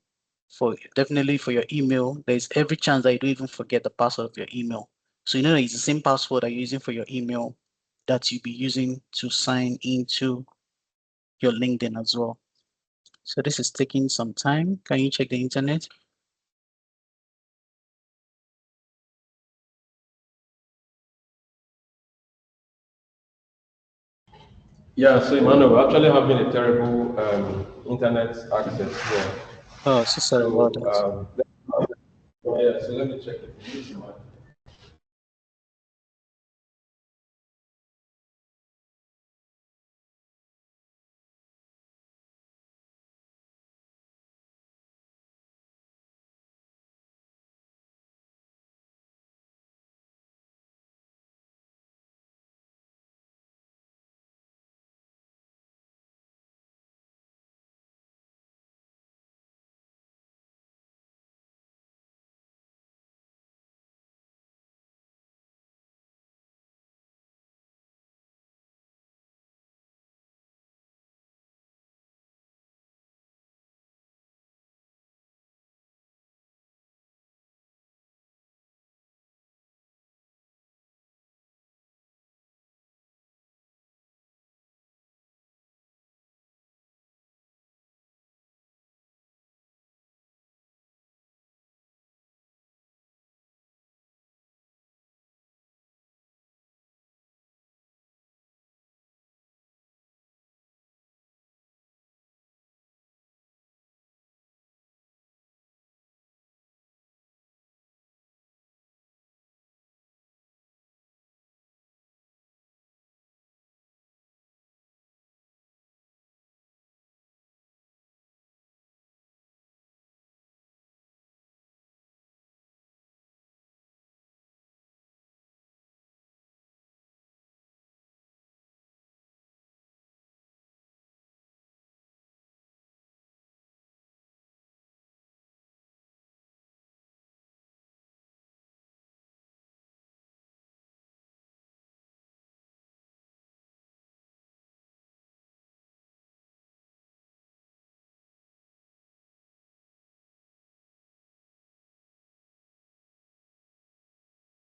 definitely for your email, there's every chance that you don't even forget the password of your email. So you know it's the same password that you're using for your email that you'll be using to sign into your LinkedIn as well. So this is taking some time. Can you check the internet? Yeah, so Emmanuel, we're actually having a terrible internet access here. Oh, so sorry about So, that. yeah, so let me check it.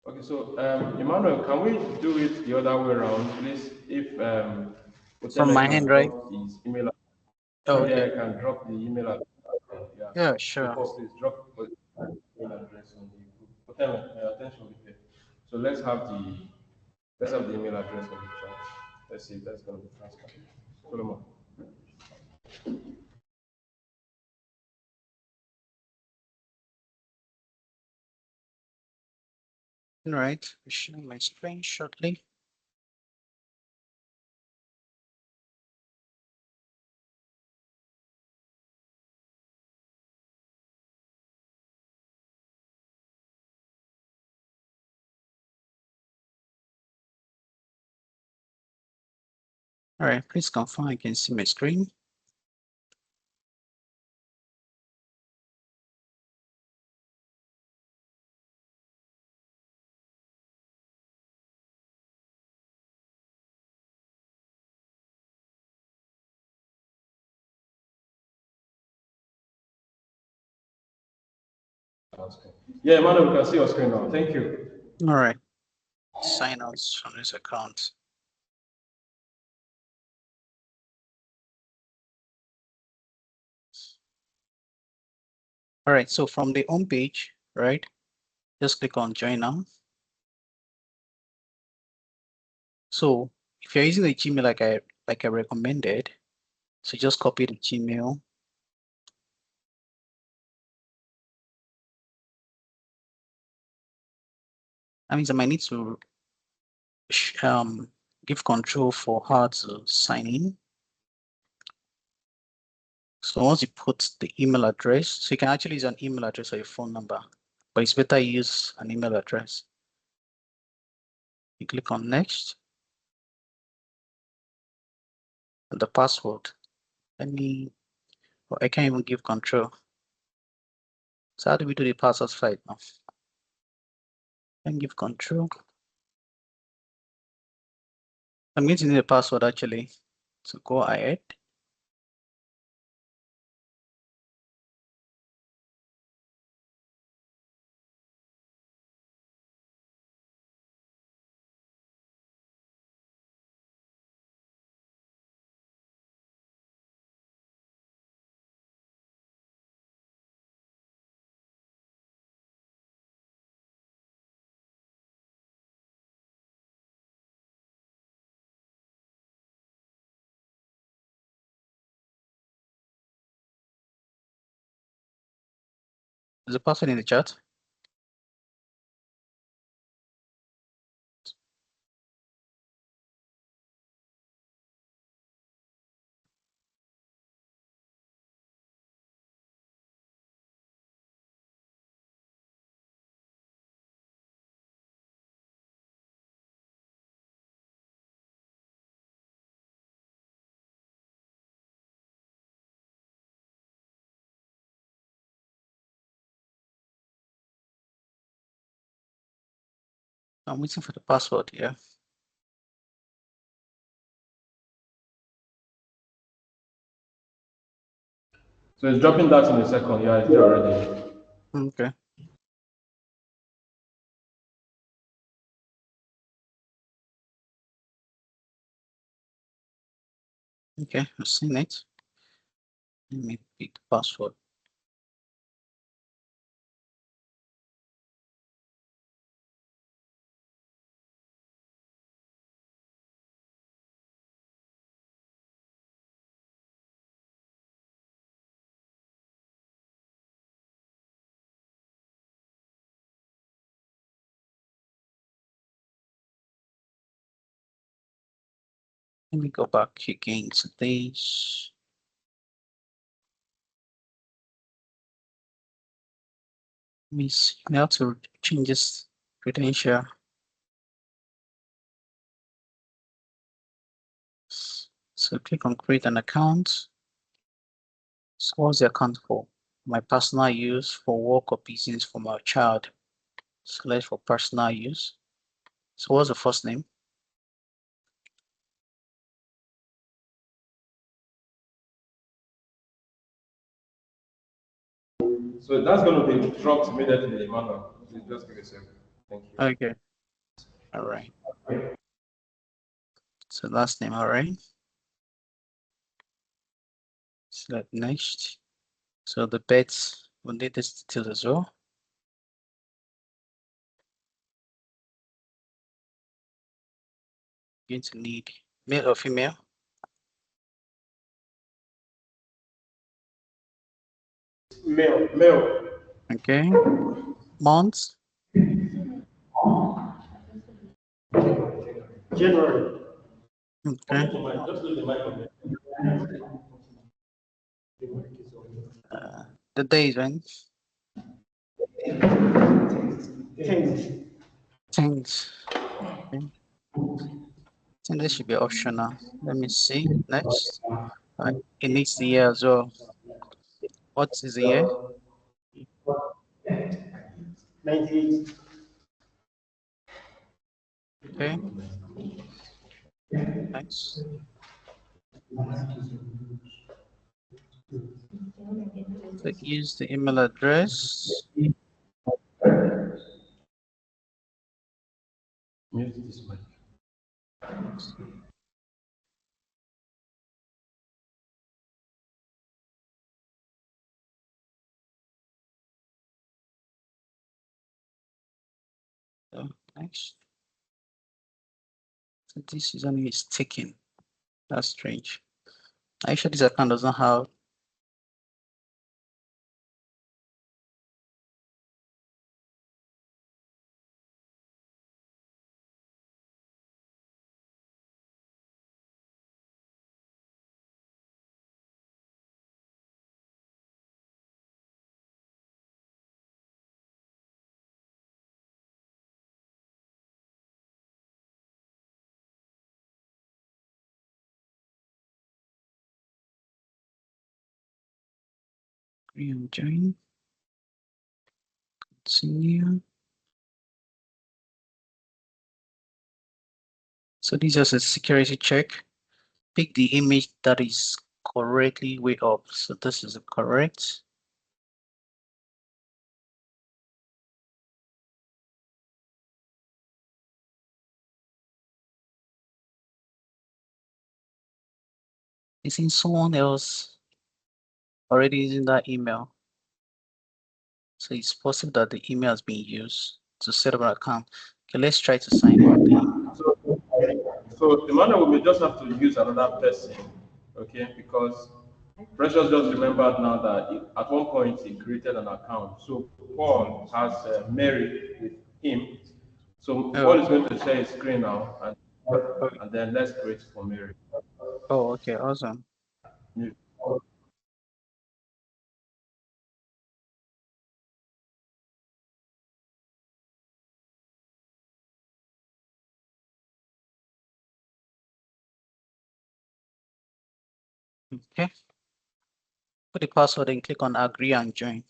Okay, so Emmanuel, can we do it the other way around, please? If From Uteme my can end, right? drop his email, Oh, yeah, okay. can drop the email address. Yeah. Yeah, So sure. please drop the email address on the group. Uteme, attention, please. So let's have the email address on the chat. Let's see if that's going to be faster. Solomon. All right. Sharing my screen shortly. All right, please confirm I can see my screen. Yeah, Emmanuel, we can see your screen now. Thank you. All right. Sign out from this account. All right, so from the home page, right? Just click on join now. So if you're using the Gmail like I recommended, so just copy the Gmail. That means I might need to give control for how to sign in. So once you put the email address, so you can actually use an email address or a phone number, but it's better use an email address. You click on next. And the password. I can't even give control. So how do we do the password right now? Can give control. I'm going to need a password actually. So go ahead. There's a password in the chat. I'm waiting for the password here. So it's dropping that in a second. Yeah, it's there already. Okay. Okay, I've seen it. Let me pick the password. Let me go back again to this. Let me see. Now to change this credential. So click on create an account. So what's the account for? My personal use, for work or business, for my child. Select for personal use. So what's the first name? So that's going to be dropped immediately, Emmanuel. Please just give a second. Thank you. Okay. All right. So last name, all right. Select next. So the bets will need this details as well. Going to need male or female. Male. Okay. Months. January. Okay. The days, right? 10th. Things. Okay. I think this should be optional. Let me see. Next. It needs the year as well. What is the year? 98. Okay. Next. So use the email address. Mute this mic. So next. So this username is taken. That's strange. Actually, this account does not have. Join. Continue. So this is a security check. Pick the image that is correctly way up. So this is correct. Is in someone else already using that email. So it's possible that the email has been used to set up an account. Okay, let's try to sign in with the email. So Emmanuel may just have to use another person, okay? Because Precious just remembered now that at one point he created an account. So Paul has Mary with him. So Paul Oh, is going to share his screen now, oh, and then let's create for Mary. oh, okay, awesome. Mute. Okay, put the password and click on agree and join.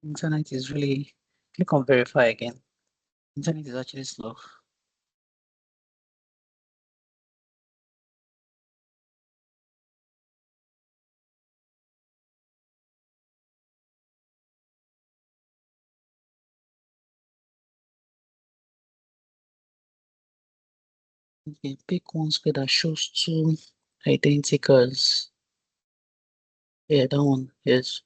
Internet is really, click on verify again. Internet is actually slow. Okay, pick one square that shows two identicals. Yeah, that one, yes.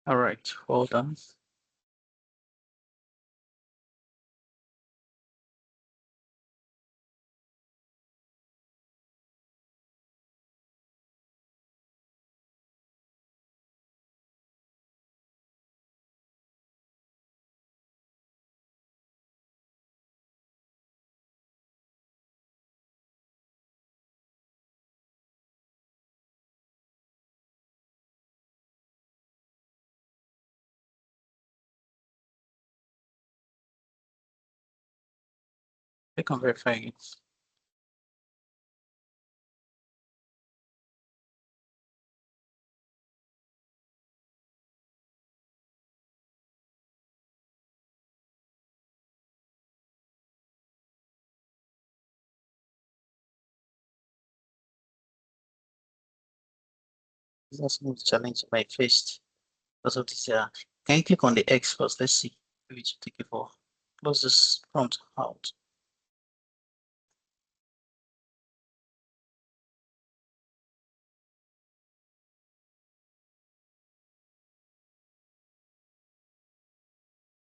All right, well done. Click on verify again. That's not the challenge I faced because of this. Can you click on the X first? Let's see if it's take it for. Close this prompt out.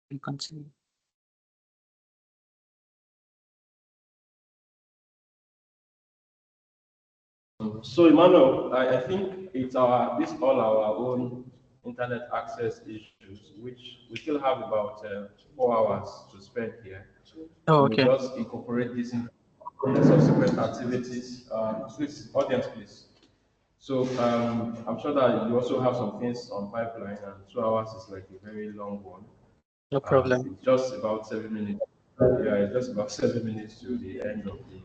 And continue. So Emmanuel, I think it's this all our own internet access issues, which we still have about 4 hours to spend here. Oh, We'll okay. just incorporate this in the subsequent activities. Please, audience, please. So I'm sure that you also have some things on pipeline, and 2 hours is like a very long one. No problem. It's just about 7 minutes. Yeah, it's just about 7 minutes to the end of the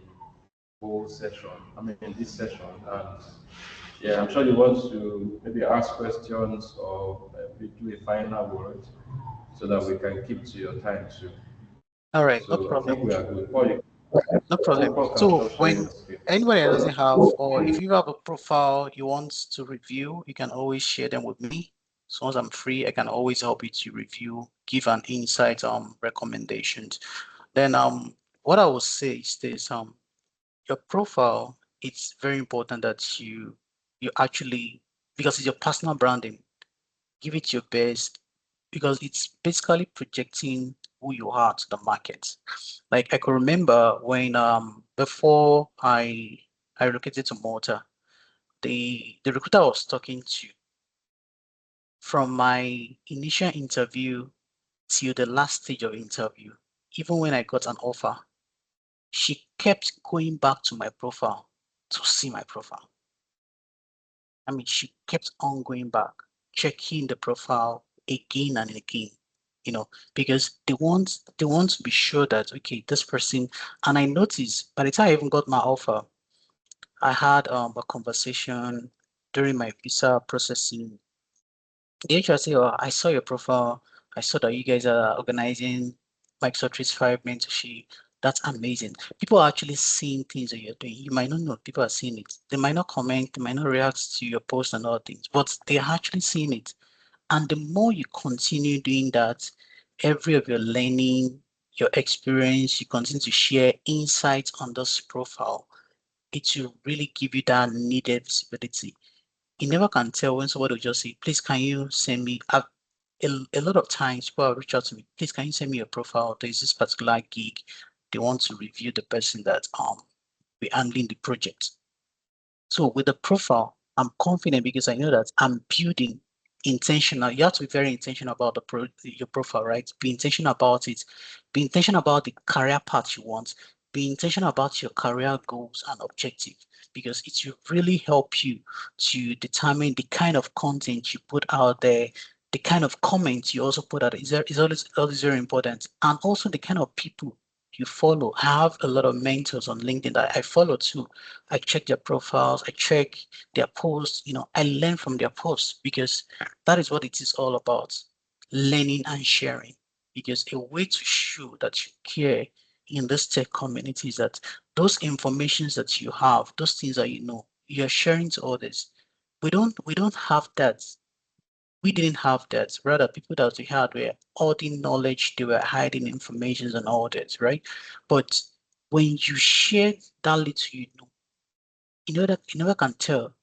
whole session. I mean, this session, and yeah, I'm sure you want to maybe ask questions or maybe do a final word so that we can keep to your time too. All right, no So I problem. think we are good. Paul, No problem. Paul can So stop sharing when the screen. anybody that doesn't have, or if you have a profile you want to review, you can always share them with me. As long as I'm free, I can always help you to review, give an insight, recommendations. Then what I will say is this, your profile, it's very important that you actually, because it's your personal branding, give it your best because it's basically projecting who you are to the market. Like I could remember when before I relocated to Malta, the recruiter I was talking to, from my initial interview till the last stage of interview, even when I got an offer, she kept going back to my profile to see my profile. I mean, she kept on going back, checking the profile again and again, because they want to be sure that okay, this person. And I noticed by the time I even got my offer, I had a conversation during my visa processing. The HR said, "Oh, I saw your profile. I saw that you guys are organizing Microsoft 365 mentorship. That's amazing. People are actually seeing things that you're doing. You might not know people are seeing it. They might not comment, they might not react to your post and all things, but they're actually seeing it. And the more you continue doing that, every of your learning, your experience, you continue to share insights on this profile, it will really give you that needed visibility. You never can tell when somebody will just say, please, can you send me a lot of times people will reach out to me, please, can you send me your profile? There's this particular gig. They want to review the person that be handling the project. So with the profile, I'm confident because I know that I'm building intentional. You have to be very intentional about your profile, right? Be intentional about it. Be intentional about the career path you want. be intentional about your career goals and objective because it will really help you to determine the kind of content you put out there, the kind of comments you also put out is always very important, and also the kind of people you follow. I have a lot of mentors on LinkedIn that I follow too. I check their profiles, I check their posts, I learn from their posts because that is what it is all about, learning and sharing. Because a way to show that you care in this tech community is that those informations that you have, those things that you're sharing to others. We don't have that. We didn't have that. Rather, people that we had were holding knowledge, they were hiding information and all that, right? But when you share that little you never can tell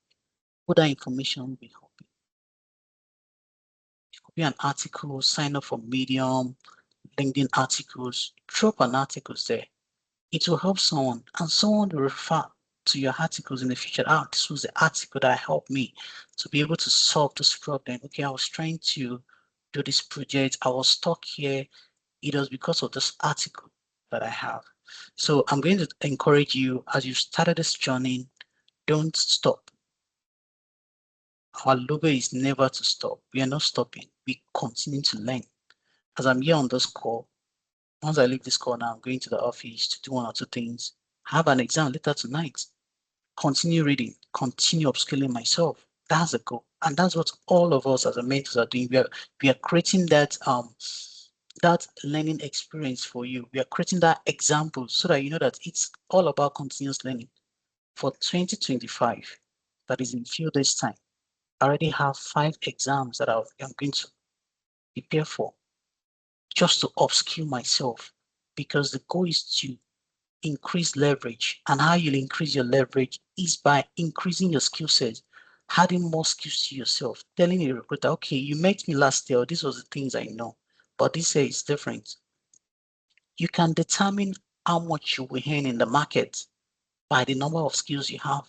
who that information will help you. It could be an article, sign up for Medium, LinkedIn articles, drop an articles there. It will help someone, and someone will refer to your articles in the future. Ah, this was the article that helped me to be able to solve this problem. Okay, I was trying to do this project. I was stuck here. It was because of this article that I have. So I'm going to encourage you as you started this journey, don't stop. Our logo is never to stop. We are not stopping. We continue to learn. As I'm here on this call, once I leave this call now, I'm going to the office to do one or two things. Have an exam later tonight. Continue reading, continue upskilling myself. That's the goal. And that's what all of us as a mentors are doing. We are creating that learning experience for you. We are creating that example so that you know that it's all about continuous learning. For 2025, that is in few days' time, I already have 5 exams that I'm going to prepare for just to upskill myself because the goal is to increase leverage. And how you'll increase your leverage is by increasing your skill set, adding more skills to yourself, telling a recruiter, okay, you met me last year, this was the things I know, but this year is different. You can determine how much you will earn in the market by the number of skills you have.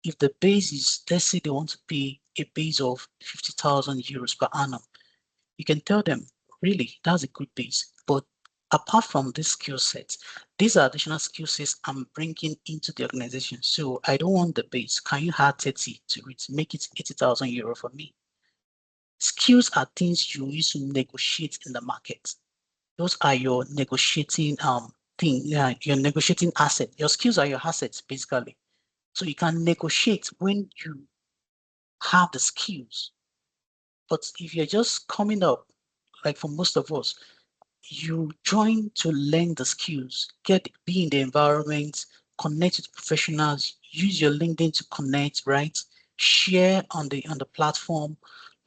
If the base is, let's say they want to pay a base of 50,000 euros per annum, you can tell them, really, that's a good base. But apart from this skill set, these are additional skill sets I'm bringing into the organization. So I don't want the base. Can you add 30 to it? Make it 80,000 euro for me. Skills are things you use to negotiate in the market. Those are your negotiating thing. Yeah, your negotiating asset. Your skills are your assets, basically. So you can negotiate when you have the skills. But if you're just coming up, like for most of us, you join to learn the skills, be in the environment, connect with professionals, use your LinkedIn to connect, right? Share on the platform,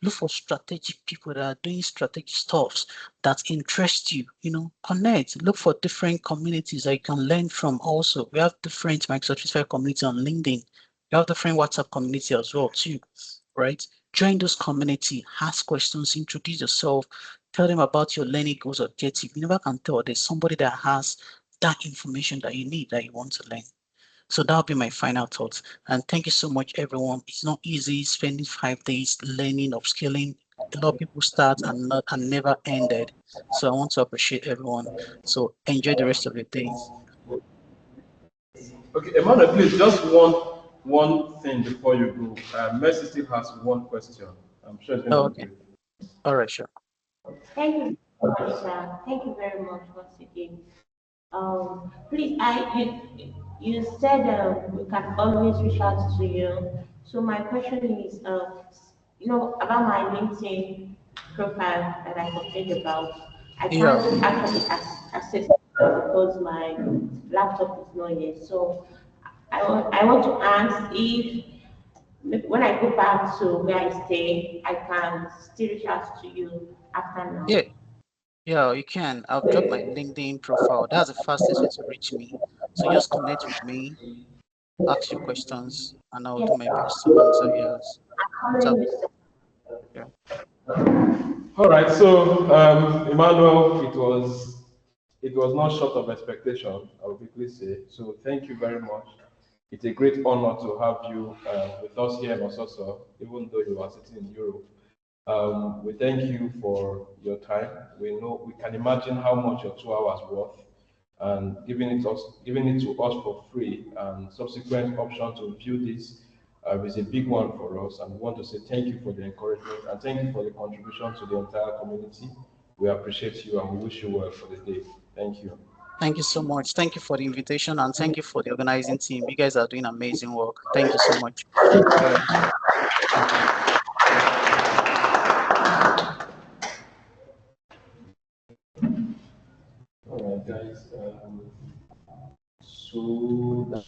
look for strategic people that are doing strategic stuffs that interest you, connect, look for different communities that you can learn from also. We have different Microsoft 365 community on LinkedIn. We have different WhatsApp community as well too, right? Join those community, ask questions, introduce yourself, tell them about your learning goals, objective. You never can tell there's somebody that has that information that you need, that you want to learn. So that'll be my final thoughts. And thank you so much, everyone. It's not easy spending 5 days learning, upskilling. A lot of people start and never ended. So I want to appreciate everyone. So enjoy the rest of your days. Okay, Emmanuel, please, just one thing before you go. Mercy still has one question. I'm sure it's going Oh, to be okay. brief. All right, sure. Thank you very much, sir. Thank you very much once again. Please, you said we can always reach out to you. So my question is, about my LinkedIn profile that I complained about. I Yeah, can't actually access it because my laptop is not here. So I want to ask if when I go back to where I stay, I can still reach out to you after yeah, now. yeah, you can. I've dropped my LinkedIn profile. That's the fastest way to reach me. So just connect with me, ask your questions, and I'll Yes, do my best to answer yours. I'm So, following you, sir. yeah. All right, so Emmanuel, it was not short of expectation, I will quickly say. So thank you very much. It's a great honor to have you with us here in Ososo, even though you are sitting in Europe. We thank you for your time. We can imagine how much your 2 hours worth. and giving it to us for free, and subsequent option to view this is a big one for us. And we want to say thank you for the encouragement and thank you for the contribution to the entire community. We appreciate you and we wish you well for the day. Thank you. Thank you so much. Thank you for the invitation and thank you for the organizing team. You guys are doing amazing work. Thank you so much. Bye bye. All right, guys. So